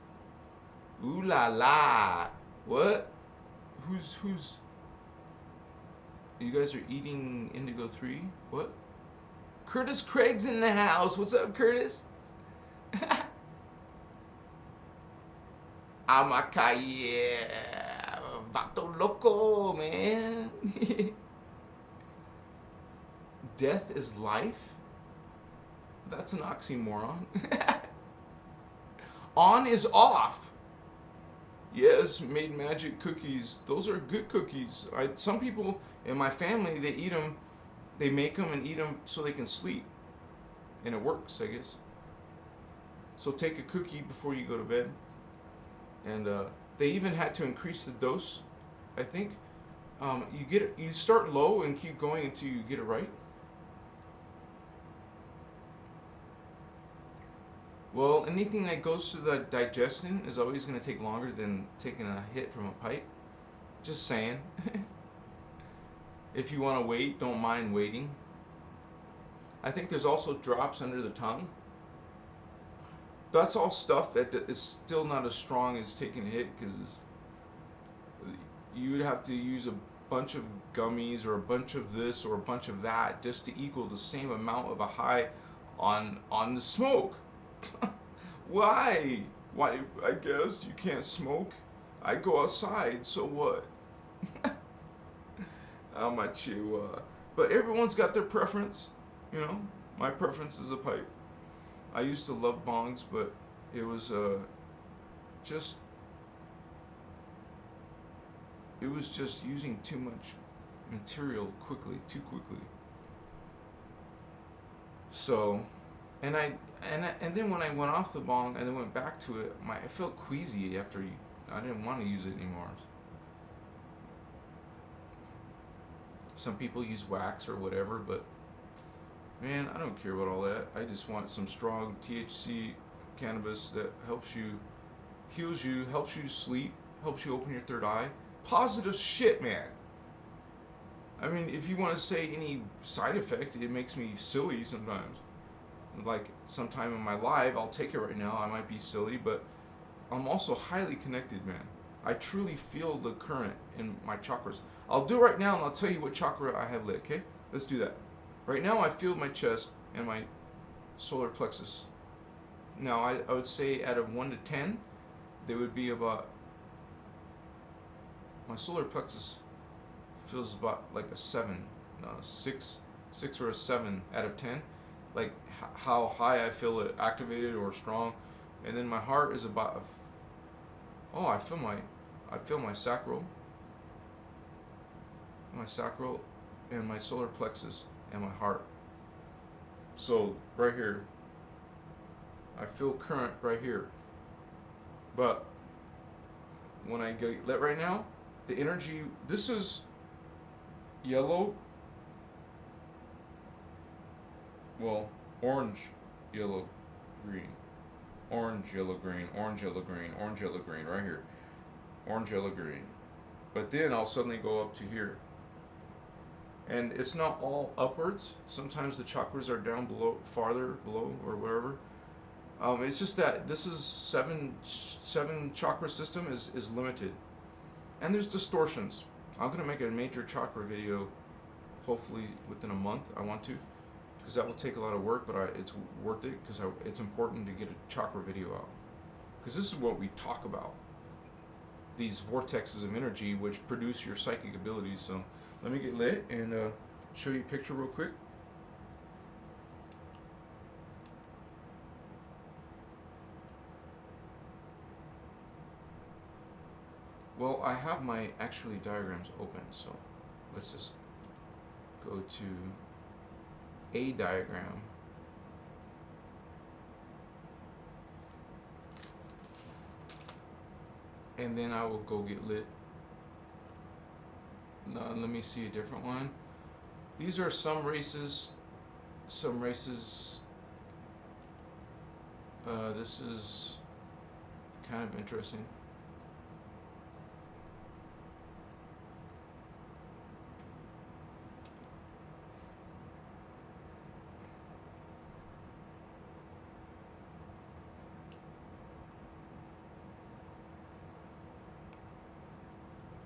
Ooh la la. What? Who's? You guys are eating Indigo 3? What? Curtis Craig's in the house. What's up, Curtis? Amakaye. Vato loco, man. Death is life? That's an oxymoron. On is off. Yes, made magic cookies. Those are good cookies. Some people in my family, they eat them. They make them and eat them so they can sleep. And it works, I guess. So take a cookie before you go to bed. And they even had to increase the dose, I think. You start low and keep going until you get it right. Well, anything that goes through the digestion is always going to take longer than taking a hit from a pipe. Just saying. If you want to wait, don't mind waiting. I think there's also drops under the tongue. That's all stuff that is still not as strong as taking a hit, because you would have to use a bunch of gummies or a bunch of this or a bunch of that just to equal the same amount of a high on the smoke. Why? I guess you can't smoke. I go outside, so what? How much you, but everyone's got their preference, you know? My preference is a pipe. I used to love bongs, but it was, just, it was just using too much material too quickly. So, and then when I went off the bong and then went back to it, I felt queasy after I didn't want to use it anymore. Some people use wax or whatever, but man, I don't care about all that. I just want some strong THC cannabis that helps you, heals you, helps you sleep, helps you open your third eye. Positive shit, man. I mean, if you want to say any side effect, it makes me silly sometimes. Like, sometime in my life, I'll take it right now. I might be silly, but I'm also highly connected, man. I truly feel the current in my chakras. I'll do it right now, and I'll tell you what chakra I have lit, okay? Let's do that. Right now, I feel my chest and my solar plexus. Now, I would say out of 1 to 10, they would be about... My solar plexus feels about like a 7, no, 6 or a 7 out of 10. Like how high I feel it activated or strong. And then my heart is about I feel my sacral and my solar plexus and my heart. So right here, I feel current right here. But when I get lit right now, the energy, this is yellow, well, orange, yellow, green, orange, yellow, green, orange, yellow, green, orange, yellow, green, right here, orange, yellow, green. But then I'll suddenly go up to here. And it's not all upwards. Sometimes the chakras are down below, farther below, or wherever. It's just that this is seven chakra system is limited. And there's distortions. I'm going to make a major chakra video hopefully within a month. I want to, because that will take a lot of work, but it's worth it because it's important to get a chakra video out. Because this is what we talk about. These vortexes of energy which produce your psychic abilities. So let me get lit and show you a picture real quick. Well, I have my actually diagrams open, so let's just go to a diagram. And then I will go get lit. Now, let me see a different one. These are some races. This is kind of interesting.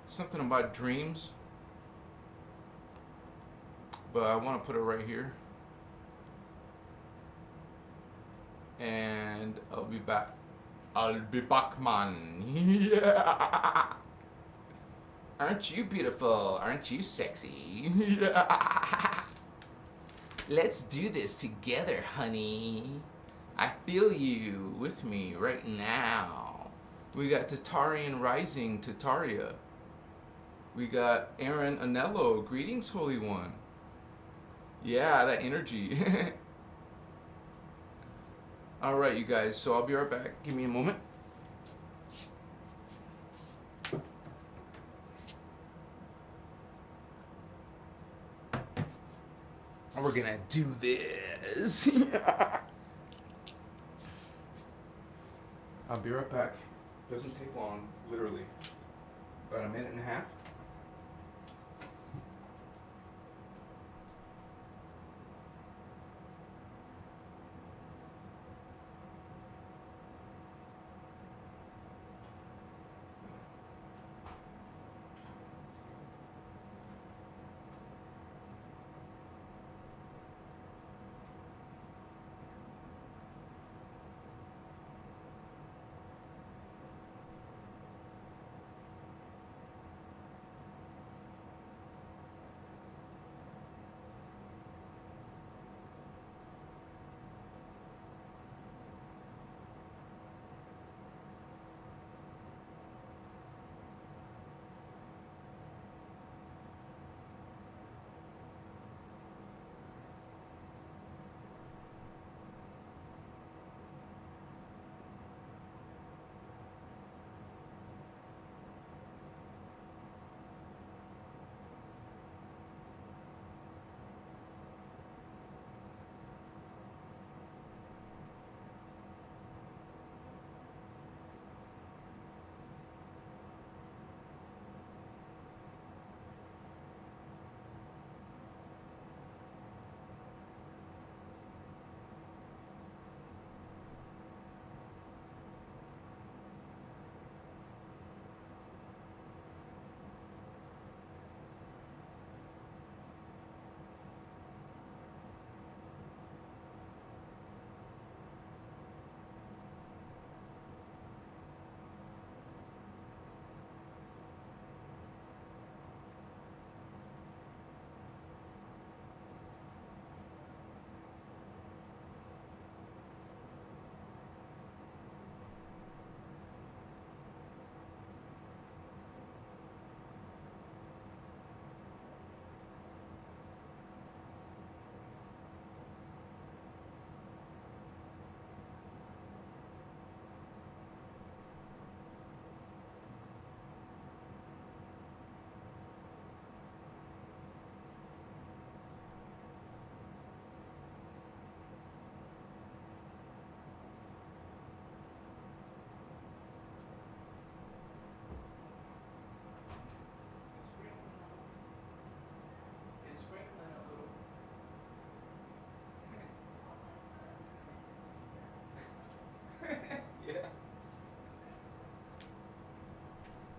Something about dreams, but I want to put it right here, and I'll be back, man. Yeah. Aren't you beautiful? Aren't you sexy? Yeah. Let's do this together, honey. I feel you with me right now. We got Tatarian Rising, Tataria. We got Aaron Anello. Greetings, Holy One. Yeah, that energy. All right, you guys. So I'll be right back. Give me a moment. And we're gonna do this. I'll be right back. Doesn't take long, literally. About a minute and a half.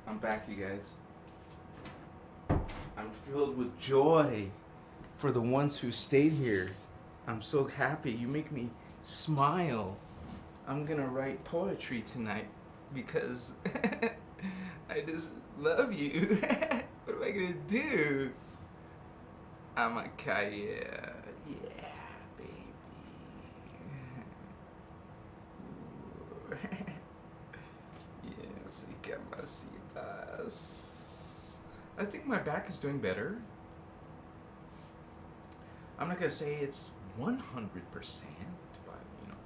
I'm back, you guys. I'm filled with joy for the ones who stayed here. I'm so happy. You make me smile. I'm gonna write poetry tonight because I just love you. What am I gonna do? I'm a Kaya. Yeah, baby. Yes, camacitas. I think my back is doing better. I'm not gonna say it's 100%, but you know,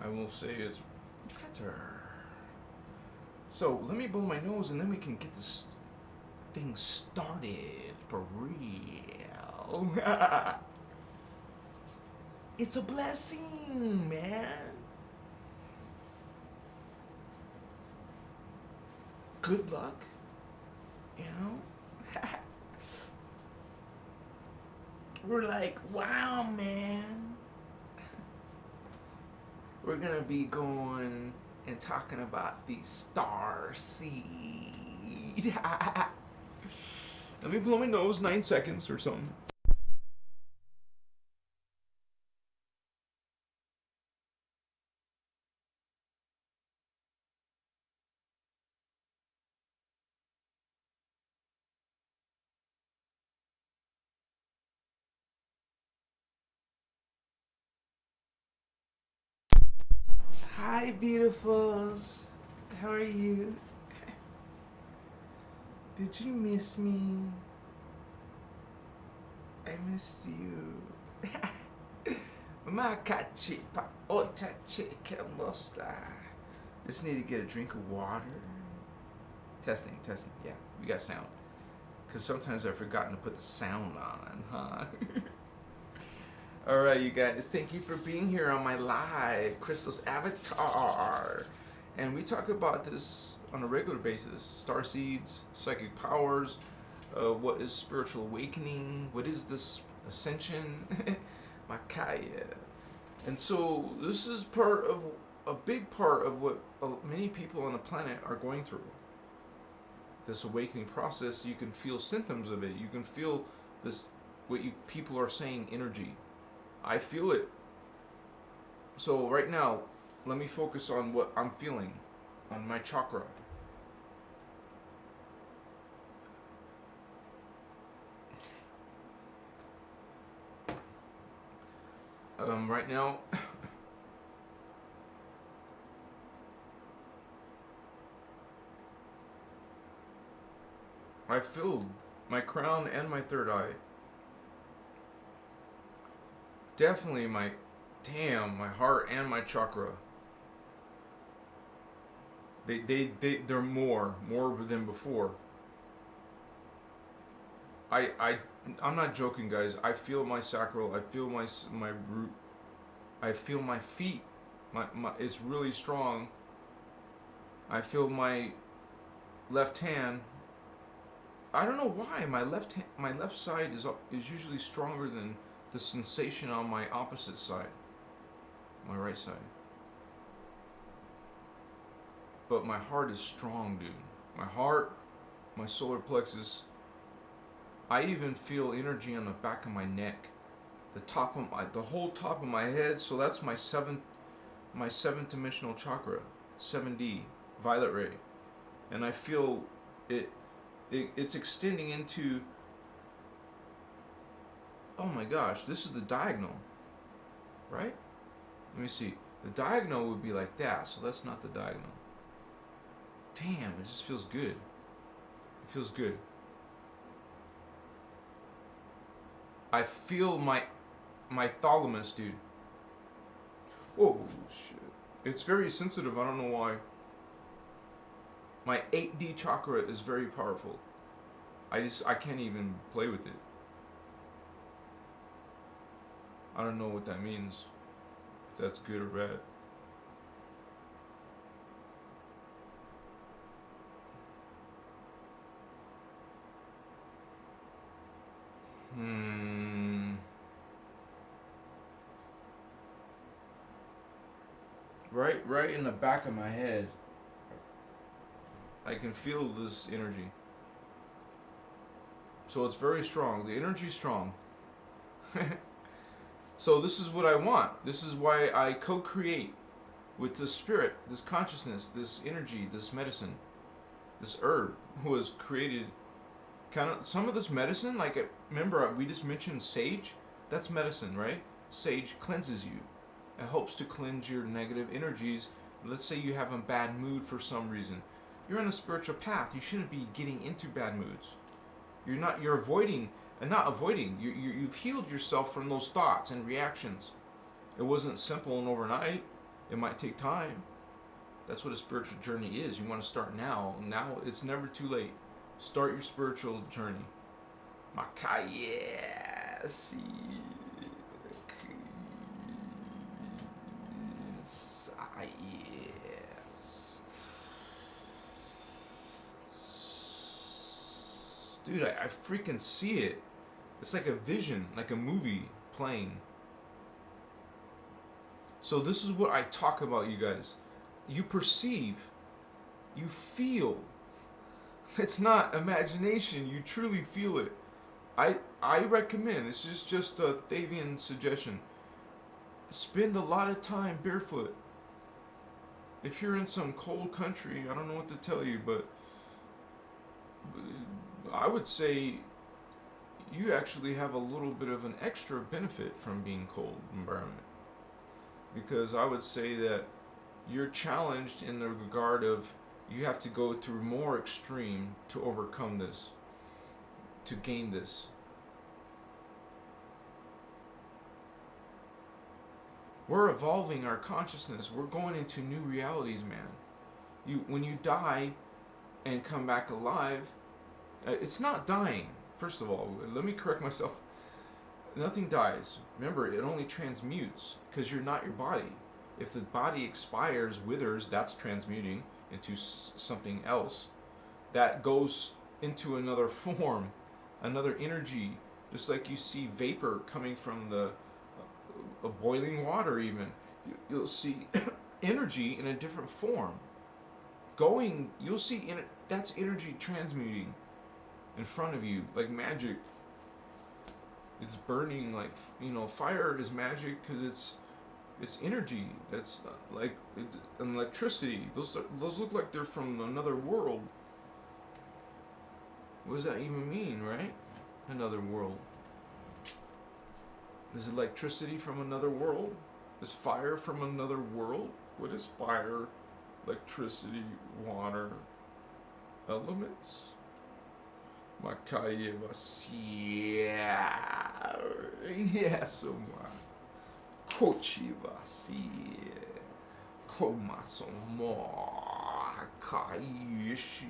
I will say it's better. So let me blow my nose, and then we can get this thing started for real. It's a blessing, man. Good luck, you know. We're like, wow, man. We're gonna be going and talking about the Starseed. Let me blow my nose 9 seconds or something. Hi, beautifuls. How are you? Did you miss me? I missed you. Makachi pa otachi kemosta. Just need to get a drink of water. Testing. Yeah, we got sound. Because sometimes I've forgotten to put the sound on, huh? Alright, you guys, thank you for being here on my live Christos avatar. And we talk about this on a regular basis. Starseeds, psychic powers, what is spiritual awakening, what is this ascension, Makaya. And so this is part of a big part of what many people on the planet are going through. This awakening process, you can feel symptoms of it. You can feel this, what you people are saying, energy. I feel it. So right now, let me focus on what I'm feeling, on my chakra. Right now, I filled my crown and my third eye. Definitely my heart and my chakra. They're more than before. I'm not joking, guys. I feel my sacral. I feel my root. I feel my feet. My it's really strong. I feel my left hand. I don't know why my left side is usually stronger than the sensation on my opposite side, my right side. But my heart is strong, dude. My heart, my solar plexus. I even feel energy on the back of my neck, the whole top of my head. So that's my seventh dimensional chakra, 7D, violet ray, and I feel it. It's extending into. Oh my gosh, this is the diagonal, right? Let me see. The diagonal would be like that, so that's not the diagonal. Damn, it just feels good. It feels good. I feel my thalamus, dude. Whoa, shit. It's very sensitive, I don't know why. My 8D chakra is very powerful. I can't even play with it. I don't know what that means. If that's good or bad. Right in the back of my head. I I can feel this energy. So it's very strong. The energy's strong. So this is what I want. This is why I co-create with this spirit, this consciousness, this energy, this medicine. This herb was created kind of, some of this medicine, like, remember we just mentioned sage? That's medicine, right? Sage cleanses you. It helps to cleanse your negative energies. Let's say you have a bad mood for some reason. You're on a spiritual path. You shouldn't be getting into bad moods. You're avoiding, and not avoiding, you've healed yourself from those thoughts and reactions. It wasn't simple and overnight. It might take time. That's what a spiritual journey is. You want to start now. Now, it's never too late. Start your spiritual journey. Makayesi. Dude, I freaking see it. It's like a vision, like a movie playing. So this is what I talk about, you guys. You perceive, you feel. It's not imagination, you truly feel it. I recommend, this is just a Thavian suggestion, spend a lot of time barefoot. If you're in some cold country, I don't know what to tell you, but I would say you actually have a little bit of an extra benefit from being cold environment. Because I would say that you're challenged in the regard of you have to go through more extreme to overcome this, to gain this. We're evolving our consciousness. We're going into new realities, man. When you die and come back alive, it's not dying. First of all, let me correct myself. Nothing dies. Remember, it only transmutes because you're not your body. If the body expires, withers, that's transmuting into something else. That goes into another form, another energy. Just like you see vapor coming from a boiling water even. You'll see energy in a different form. You'll see, that's energy transmuting in front of you, like magic. It's burning, like, fire is magic because it's energy. That's like an electricity. Those look like they're from another world. What does that even mean, right? Another world. Is electricity from another world? Is fire from another world? What is fire, electricity, water, elements? Makaya vasia. Yes, Kochi vasia. Komasomo. Kaishi.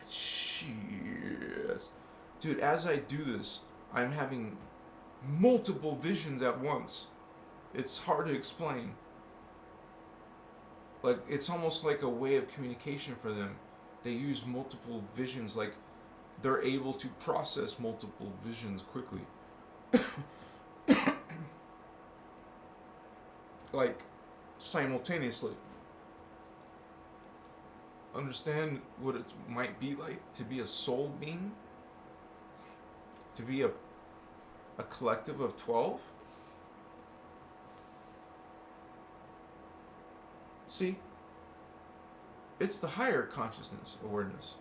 Cheers. Dude, as I do this, I'm having multiple visions at once. It's hard to explain. Like, it's almost like a way of communication for them. They use multiple visions, like they're able to process multiple visions quickly. Like, simultaneously. Understand what it might be like to be a soul being? To be a collective of 12? See, it's the higher consciousness awareness.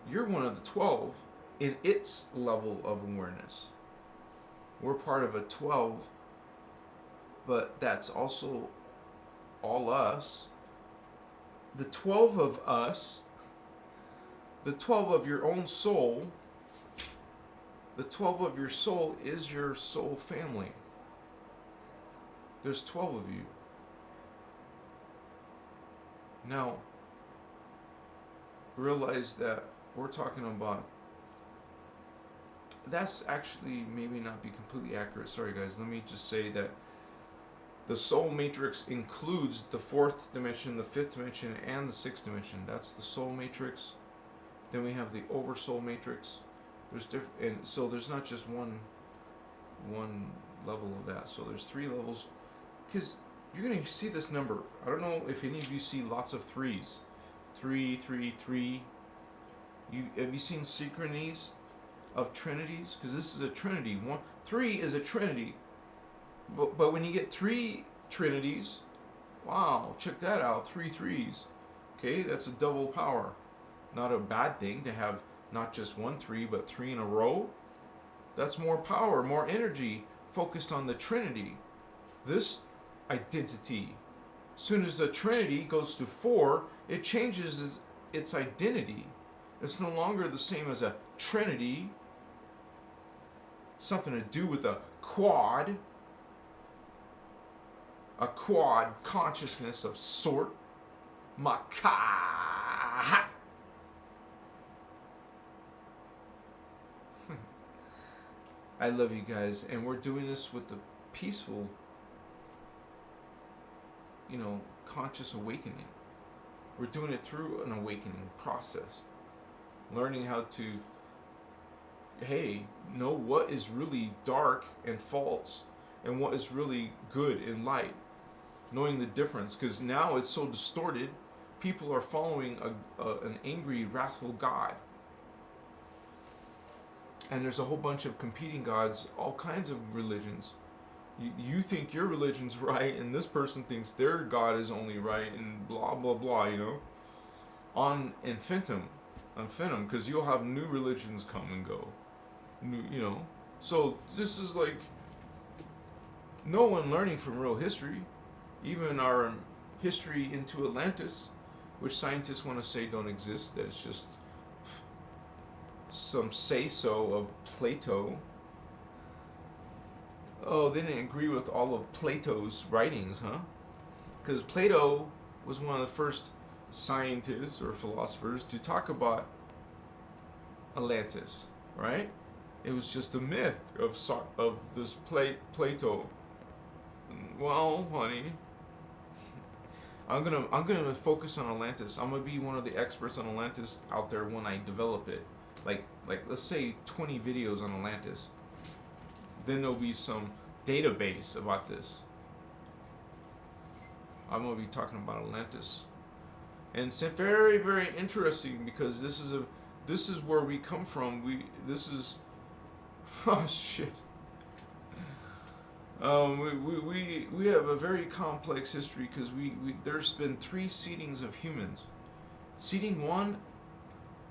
You're one of the 12 in its level of awareness. We're part of a 12, but that's also all us. The 12 of us, the 12 of your own soul, the 12 of your soul is your soul family. There's 12 of you. Now, realize that we're talking about, that's actually maybe not be completely accurate. Sorry guys, let me just say that the soul matrix includes the 4th dimension, the 5th dimension, and the 6th dimension. That's the soul matrix. Then we have the oversoul matrix. There's and so there's not just one level of that. So there's 3 levels, because you're going to see this number. I don't know if any of you see lots of threes. 3, 3, 3. Have you seen synchronies of trinities? Because this is a trinity. 3 is a trinity. But when you get 3 trinities, wow, check that out. 3 threes. Okay, that's a double power. Not a bad thing to have not just 1 3, but 3 in a row. That's more power, more energy focused on the trinity. This identity. As soon as the trinity goes to 4, it changes its identity. It's no longer the same as a trinity. Something to do with a quad consciousness of sort. Maka. I love you guys, and we're doing this with the peaceful, conscious awakening. We're doing it through an awakening process. Learning how to, know what is really dark and false and what is really good and light. Knowing the difference, because now it's so distorted. People are following an angry, wrathful God. And there's a whole bunch of competing gods, all kinds of religions. You think your religion's right, and this person thinks their God is only right, and blah, blah, blah, On infinitum, because you'll have new religions come and go. So this is like no one learning from real history. Even our history into Atlantis, which scientists want to say don't exist, that it's just some say-so of Plato. Oh, they didn't agree with all of Plato's writings, huh? Because Plato was one of the first scientists or philosophers to talk about Atlantis, right? It was just a myth of this Plato. Well, honey, I'm gonna focus on Atlantis. I'm gonna be one of the experts on Atlantis out there when I develop it. Like let's say 20 videos on Atlantis. Then there'll be some database about this. I'm gonna be talking about Atlantis, and it's very, very interesting because this is where we come from. Oh shit. We have a very complex history because there's been 3 seedings of humans. Seeding 1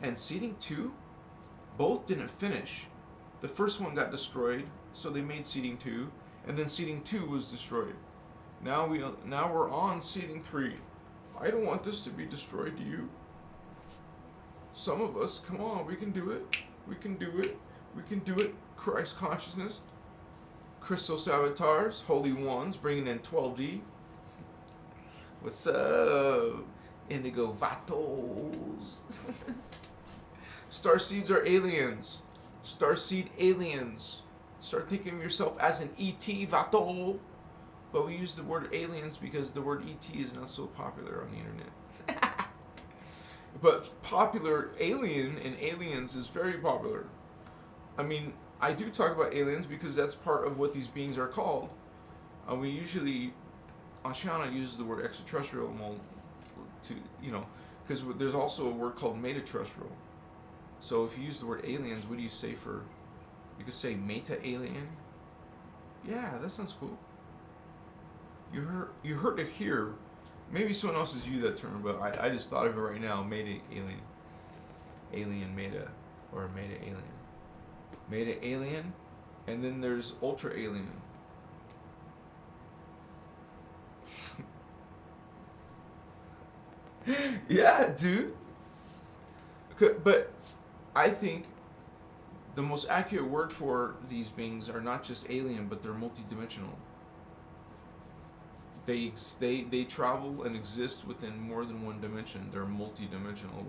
and seeding 2 both didn't finish. The first one got destroyed, so they made seeding 2, and then seeding 2 was destroyed. Now we're on seeding 3. I don't want this to be destroyed, do you? Some of us, come on, we can do it. We can do it. We can do it. Christ consciousness. Christos avatars, holy ones, bringing in 12D. What's up, Indigo vatos? Starseeds are aliens. Starseed aliens. Start thinking of yourself as an ET vato. But we use the word aliens because the word ET is not so popular on the internet. But popular alien and aliens is very popular. I mean, I do talk about aliens because that's part of what these beings are called. We usually, Ashiana uses the word extraterrestrial to, because there's also a word called metaterrestrial. So if you use the word aliens, what do you say for, you could say meta-alien? Yeah, that sounds cool. You heard it here. Maybe someone else has used that term, but I just thought of it right now, meta-alien. Alien meta, or meta-alien. Meta-alien, and then there's ultra-alien. Yeah, dude. But I think the most accurate word for these beings are not just alien, but they're multidimensional. They travel and exist within more than one dimension. They're multidimensional.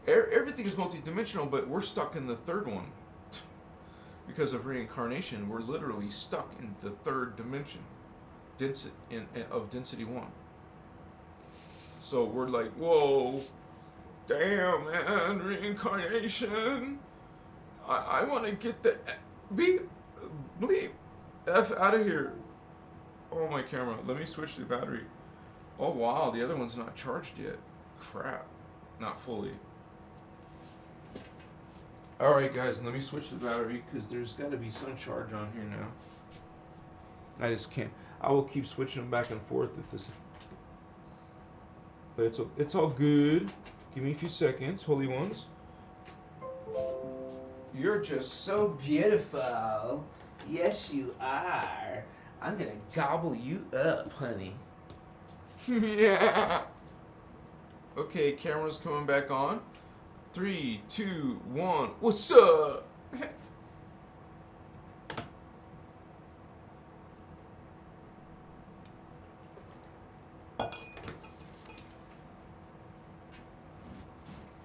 Everything is multidimensional, but we're stuck in the third one. Because of reincarnation, we're literally stuck in the third dimension of density 1. So we're like, whoa, damn, man, reincarnation. I want to get the bleep F out of here. Oh, my camera. Let me switch the battery. Oh, wow. The other one's not charged yet. Crap. Not fully. Alright, guys. Let me switch the battery because there's got to be some charge on here now. I just can't. I will keep switching them back and forth if this. But it's all good. Give me a few seconds, holy ones. You're just so beautiful. Yes, you are. I'm gonna gobble you up, honey. Yeah. Okay, camera's coming back on. 3, 2, 1. What's up?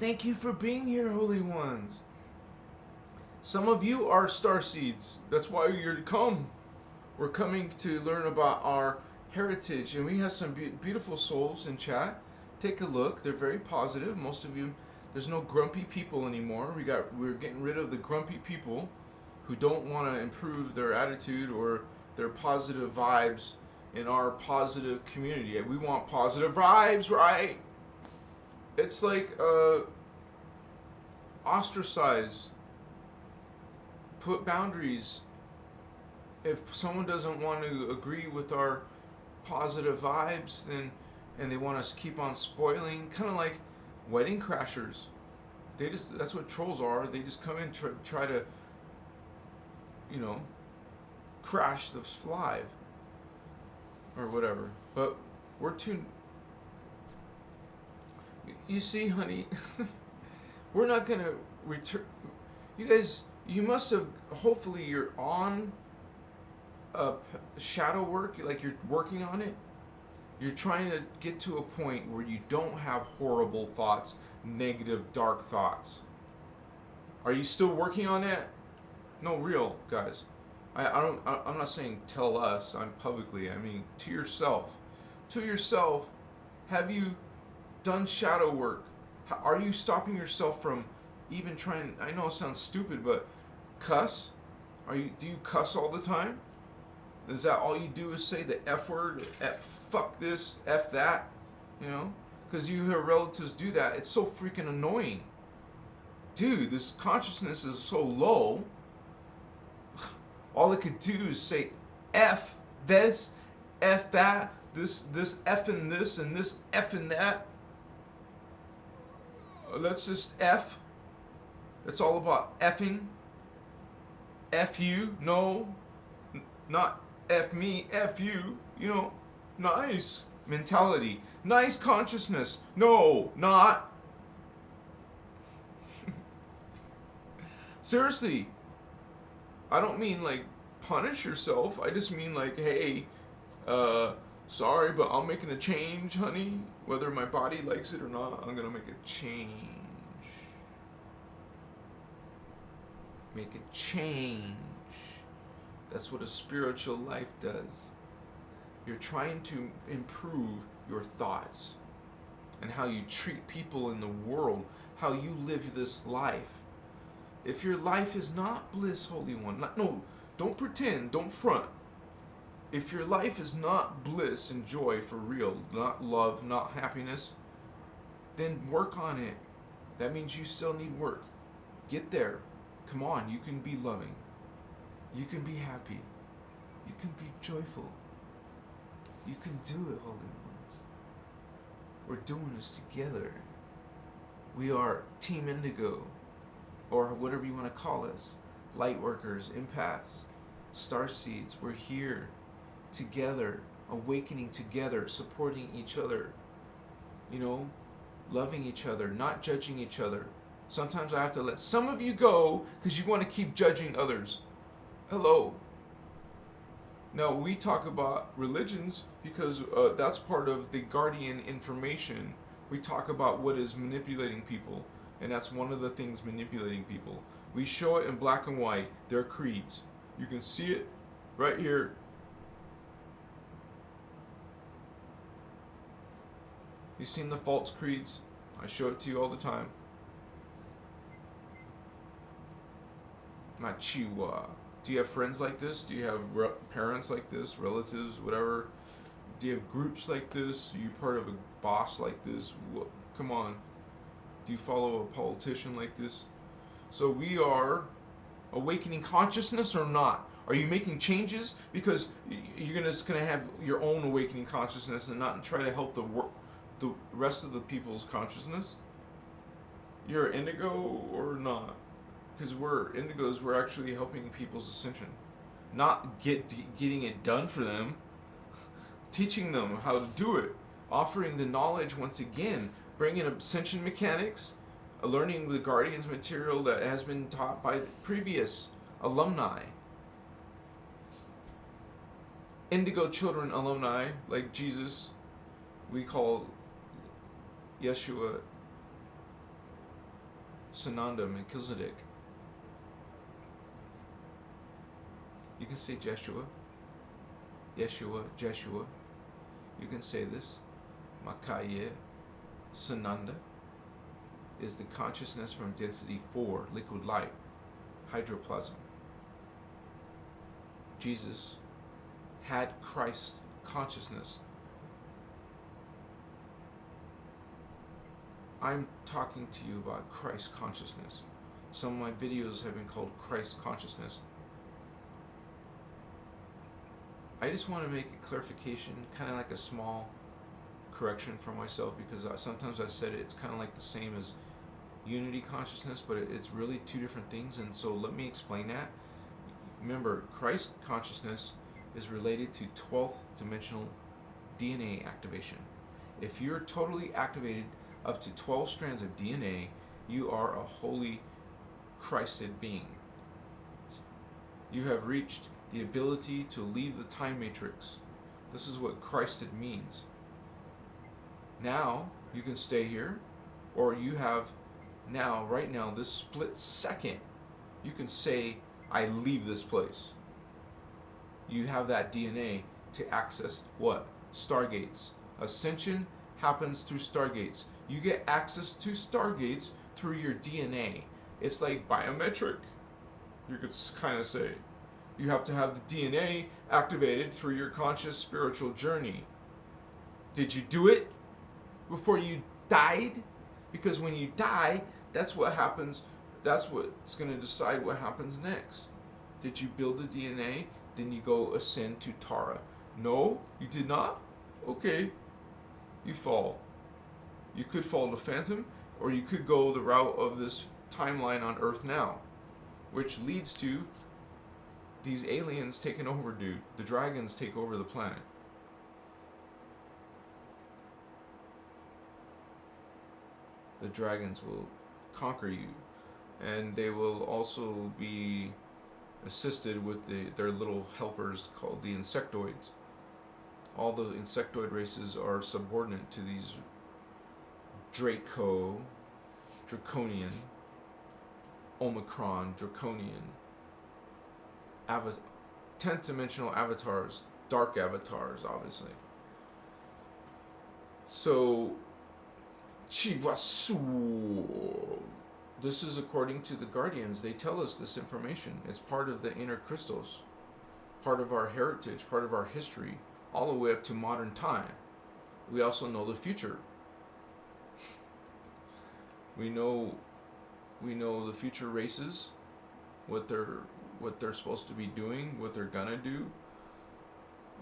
Thank you for being here, holy ones. Some of you are starseeds. That's why you're come. We're coming to learn about our heritage, and we have some beautiful souls in chat. Take a look. They're very positive. Most of you, there's no grumpy people anymore. We're getting rid of the grumpy people who don't want to improve their attitude or their positive vibes in our positive community. We want positive vibes, right? It's like ostracize. Put boundaries. If someone doesn't want to agree with our positive vibes, then and they want us to keep on spoiling, kind of like wedding crashers. That's what trolls are. They just come in try to, crash the live or whatever. But we're too. You see, honey, we're not gonna return. You guys, you must have. Hopefully, you're on shadow work, like you're working on it. You're trying to get to a point where you don't have horrible thoughts, negative, dark thoughts. Are you still working on that? No, real guys. I'm not saying tell us. I'm publicly. I mean to yourself. To yourself, have you done shadow work? Are you stopping yourself from even trying? I know it sounds stupid, but cuss. Do you cuss all the time? Is that all you do is say the F word? Fuck this, F that? Because you hear relatives do that. It's so freaking annoying. Dude, this consciousness is so low. All it could do is say F this, F that, this F and this, and this F and that. Let's just F. It's all about effing. F you. No. Not F me, F you. Nice mentality. Nice consciousness. No, not. Seriously. I don't mean like punish yourself. I just mean like, hey, sorry, but I'm making a change, honey. Whether my body likes it or not, I'm gonna make a change. Make a change. That's what a spiritual life does. You're trying to improve your thoughts and how you treat people in the world, how you live this life. If your life is not bliss, Holy One, don't pretend, don't front. If your life is not bliss and joy for real, not love, not happiness, then work on it. That means you still need work. Get there. Come on, you can be loving. You can be happy. You can be joyful. You can do it, Holy Ones. We're doing this together. We are Team Indigo, or whatever you want to call us. Light workers, empaths, starseeds. We're here together, awakening together, supporting each other. Loving each other, not judging each other. Sometimes I have to let some of you go because you want to keep judging others. Hello. Now, we talk about religions because that's part of the guardian information. We talk about what is manipulating people, and that's one of the things manipulating people. We show it in black and white, their creeds. You can see it right here. You've seen the false creeds? I show it to you all the time. Machiwa. Do you have friends like this? Do you have parents like this, relatives, whatever? Do you have groups like this? Are you part of a boss like this? Come on. Do you follow a politician like this? So we are awakening consciousness or not? Are you making changes because you're just gonna have your own awakening consciousness and not try to help the rest of the people's consciousness? You're indigo or not? Because we're indigos, we're actually helping people's ascension, not getting it done for them, teaching them how to do it, offering the knowledge once again, bringing ascension mechanics, learning the Guardians material that has been taught by the previous alumni. Indigo children alumni, like Jesus, we call Yeshua Sananda Melchizedek. You can say Jeshua, Jeshua. You can say this. Makaye Sananda is the consciousness from density 4, liquid light, hydroplasm. Jesus had Christ consciousness. I'm talking to you about Christ consciousness. Some of my videos have been called Christ consciousness. I just want to make a clarification, kind of like a small correction for myself, because sometimes I said it's kind of like the same as unity consciousness, but it's really two different things, and so let me explain that. Remember, Christ consciousness is related to 12th dimensional DNA activation. If you're totally activated up to 12 strands of DNA, you are a holy Christed being. You have reached the ability to leave the time matrix. This is what Christed means. Now, you can stay here, or you have now, right now, this split second, you can say, I leave this place. You have that DNA to access what? Stargates. Ascension happens through Stargates. You get access to Stargates through your DNA. It's like biometric, you could kind of say. You have to have the DNA activated through your conscious spiritual journey. Did you do it before you died? Because when you die, that's what happens. That's what's going to decide what happens next. Did you build the DNA? Then you go ascend to Tara. No, you did not? Okay. You fall. You could fall to Phantom, or you could go the route of this timeline on Earth now, which leads to these aliens taking over, dude. The dragons take over the planet. The dragons will conquer you, and they will also be assisted with their little helpers called the insectoids. All the insectoid races are subordinate to these Draconian, Omicron, Draconian, 10th dimensional avatars, dark avatars, obviously. So, Chivasu. This is according to the Guardians. They tell us this information. It's part of the innerchristos, part of our heritage, part of our history, all the way up to modern time. We also know the future. We know the future races, what they're supposed to be doing, what they're gonna do.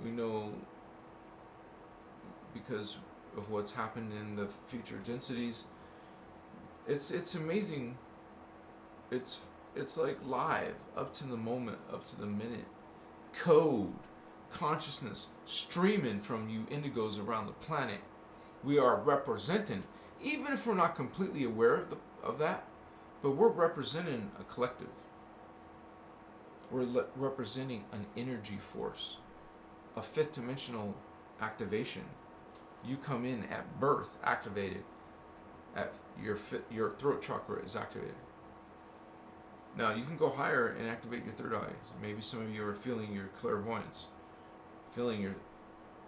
We know because of what's happened in the future densities. It's amazing. It's like live, up to the moment, up to the minute. Code, consciousness streaming from you indigos around the planet. We are representing, even if we're not completely aware of that, but we're representing a collective. We're representing an energy force, a fifth dimensional activation. You come in at birth activated. At your throat chakra is activated. Now you can go higher and activate your third eye. Maybe some of you are feeling your clairvoyance, feeling your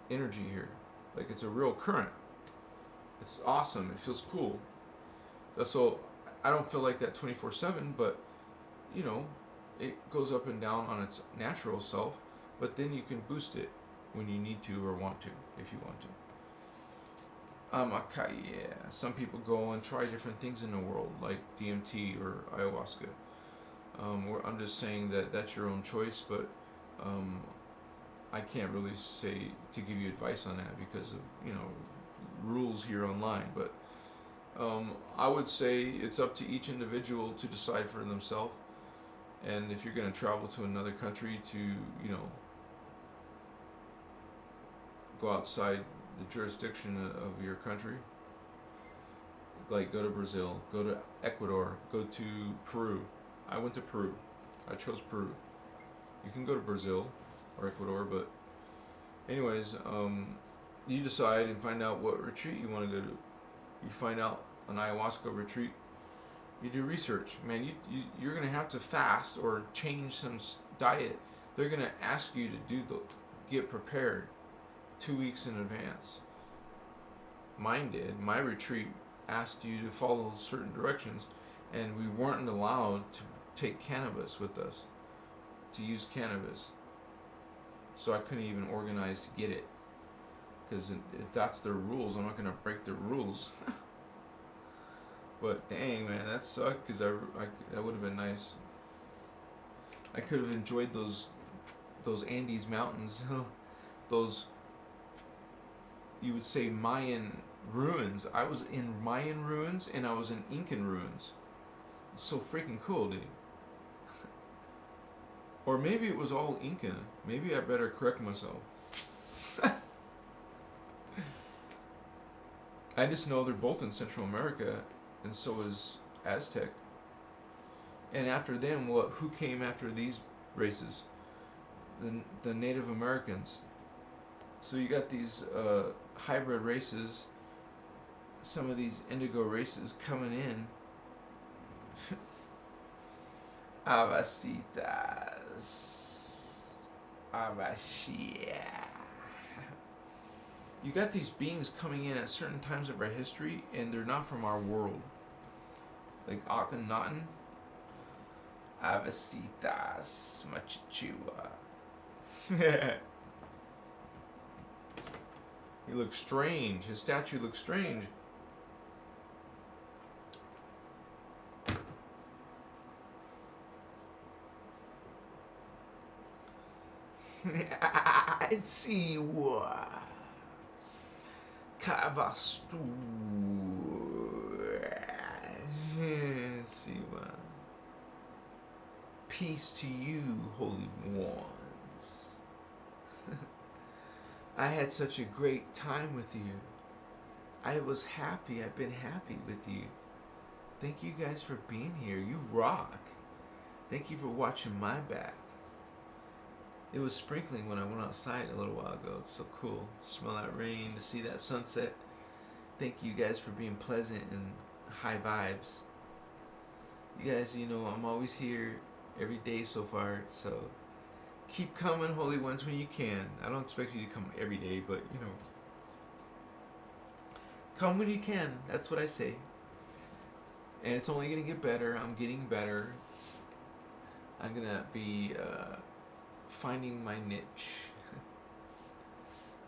energy here, like it's a real current. It's awesome. It feels cool. So I don't feel like that 24/7, but it goes up and down on its natural self, but then you can boost it when you need to or want to, if you want to. Okay, yeah. Some people go and try different things in the world, like DMT or ayahuasca. I'm just saying that that's your own choice, but I can't really say to give you advice on that because of, rules here online. But I would say it's up to each individual to decide for themselves. And if you're going to travel to another country to, go outside the jurisdiction of your country, like go to Brazil, go to Ecuador, go to Peru. I went to Peru. I chose Peru. You can go to Brazil or Ecuador, but anyways, you decide and find out what retreat you want to go to. You find out an ayahuasca retreat. You do research. Man, you're going to have to fast or change some diet. They're going to ask you to get prepared 2 weeks in advance. Mine did. My retreat asked you to follow certain directions, and we weren't allowed to take cannabis with us, to use cannabis. So I couldn't even organize to get it. Because if that's their rules, I'm not going to break their rules. But dang, man, that sucked, because that would have been nice. I could have enjoyed those Andes mountains, those, you would say, Mayan ruins. I was in Mayan ruins and I was in Incan ruins. It's so freaking cool, dude. Or maybe it was all Incan. Maybe I better correct myself. I just know they're both in Central America, and so is Aztec. And after them, who came after these races? The Native Americans. So you got these hybrid races, some of these indigo races coming in. Avasitas. Avashia. You got these beings coming in at certain times of our history, and they're not from our world. Like Akhenaten. Avasitas Machichua. He looks strange. His statue looks strange. I see what. Kavastu. See what. Peace to you, holy ones. I had such a great time with you. I was happy. I've been happy with you. Thank you guys for being here. You rock. Thank you for watching my back. It was sprinkling when I went outside a little while ago. It's so cool to smell that rain, to see that sunset. Thank you guys for being pleasant and high vibes. You guys, I'm always here every day so far, so keep coming, holy ones, when you can. I don't expect you to come every day, but, come when you can. That's what I say. And it's only going to get better. I'm getting better. I'm going to be finding my niche,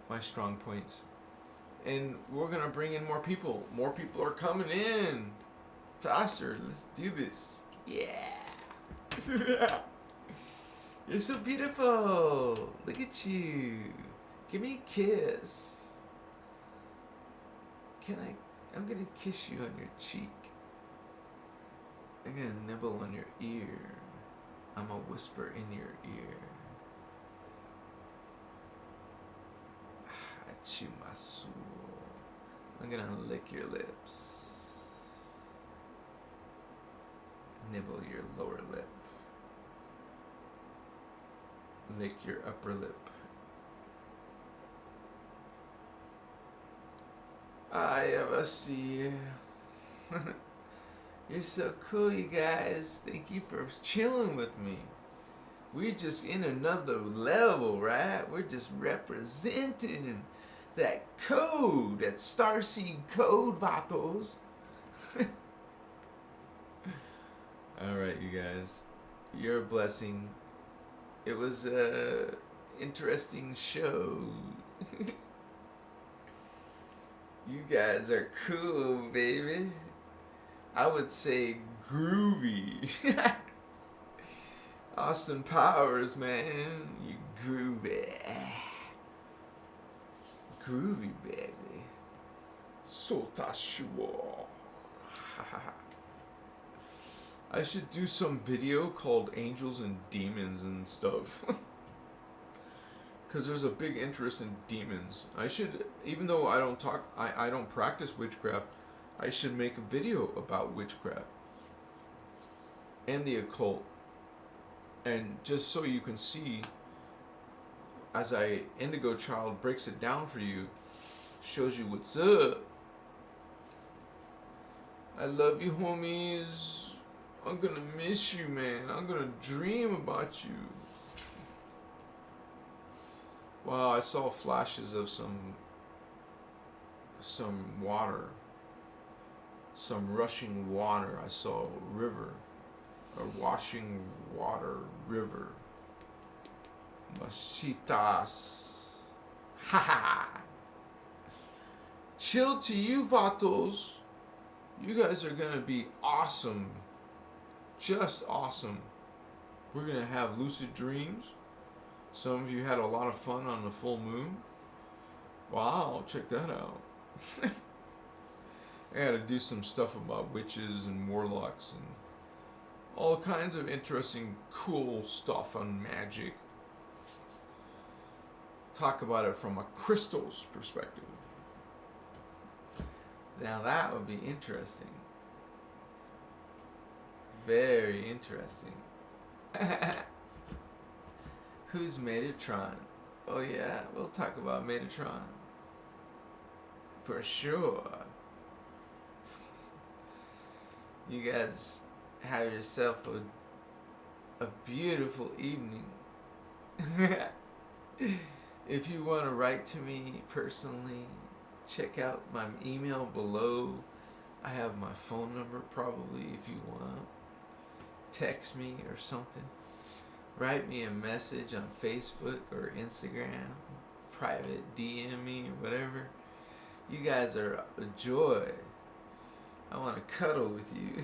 my strong points. And we're going to bring in more people. More people are coming in. Faster. Let's do this. Yeah. You're so beautiful. Look at you. Give me a kiss. I'm gonna kiss you on your cheek. I'm gonna nibble on your ear. I'm gonna whisper in your ear. Achimasu. I'm gonna lick your lips. Nibble your lower lip. Lick your upper lip. I ever see you. You're so cool, you guys. Thank you for chilling with me. We're just in another level, right? We're just representing that code, that Starseed code, vatos. Alright, you guys. You're a blessing. It was a interesting show. You guys are cool, baby. I would say groovy. Austin Powers, man. You groovy. Groovy, baby. Sotashuo. I should do some video called Angels and Demons and stuff. Because there's a big interest in demons. I should, even though I don't practice witchcraft, I should make a video about witchcraft and the occult. And just so you can see, as Indigo Child breaks it down for you, shows you what's up. I love you, homies. I'm gonna miss you, man. I'm gonna dream about you. Wow, I saw flashes of some water. Some rushing water. I saw a river. A washing water river. Masitas. Haha. Chill to you, Vatos. You guys are gonna be awesome. Just awesome. We're gonna have lucid dreams. Some of you had a lot of fun on the full moon. Wow, check that out. I gotta do some stuff about witches and warlocks and all kinds of interesting, cool stuff on magic. Talk about it from a Christos perspective. Now that would be interesting. Very interesting. Who's Metatron? Oh yeah, we'll talk about Metatron. For sure. You guys have yourself a beautiful evening. If you want to write to me personally, check out my email below. I have my phone number probably if you want. Text me or something. Write me a message on Facebook or Instagram. Private DM me or whatever. You guys are a joy. I want to cuddle with you.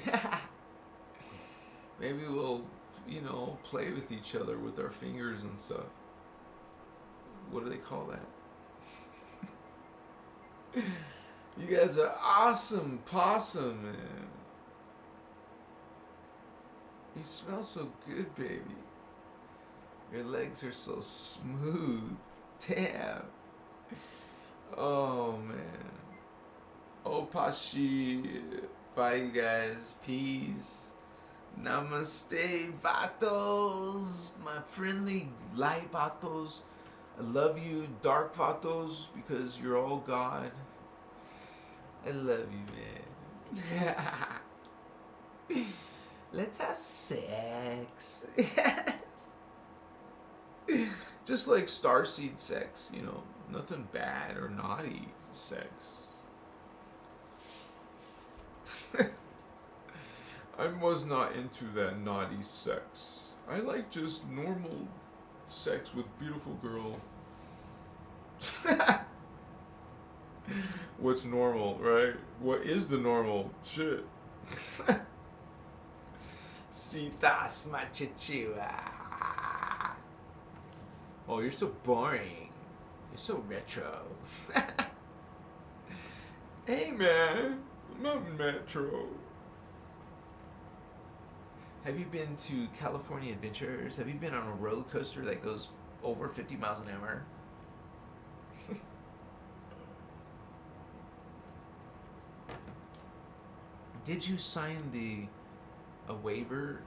Maybe we'll, play with each other with our fingers and stuff. What do they call that? You guys are awesome, possum, man. You smell so good, baby. Your legs are so smooth. Damn. Oh, man. Oh, Pashi. Bye, you guys. Peace. Namaste, Vatos. My friendly light Vatos. I love you, dark Vatos, because you're all God. I love you, man. Let's have sex. Just like starseed sex, nothing bad or naughty sex. I was not into that naughty sex. I like just normal sex with beautiful girl. What's normal, right? What is the normal? Shit. Citas machichua. Oh, you're so boring. You're so retro. Hey, man. I'm not metro. Have you been to California Adventures? Have you been on a roller coaster that goes over 50 miles an hour? Did you sign a waiver?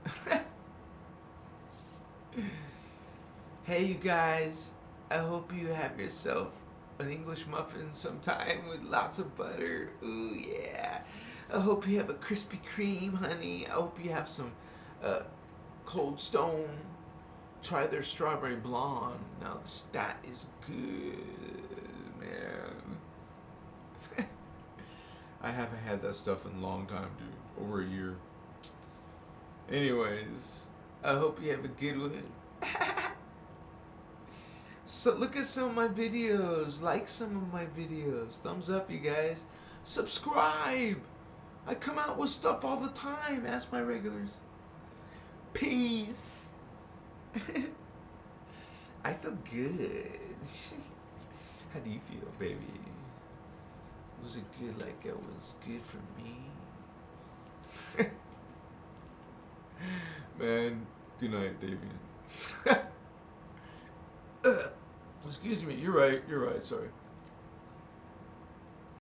Hey, you guys. I hope you have yourself an English muffin sometime with lots of butter. Ooh, yeah. I hope you have a Krispy Kreme, honey. I hope you have some Cold Stone. Try their strawberry blonde. Now that is good, man. I haven't had that stuff in a long time, dude. Over a year. Anyways, I hope you have a good one. So look at some of my videos. Like some of my videos. Thumbs up, you guys. Subscribe. I come out with stuff all the time. Ask my regulars. Peace. I feel good. How do you feel, baby? Was it good like it was good for me? Man, good night, Davian. Excuse me, you're right, sorry.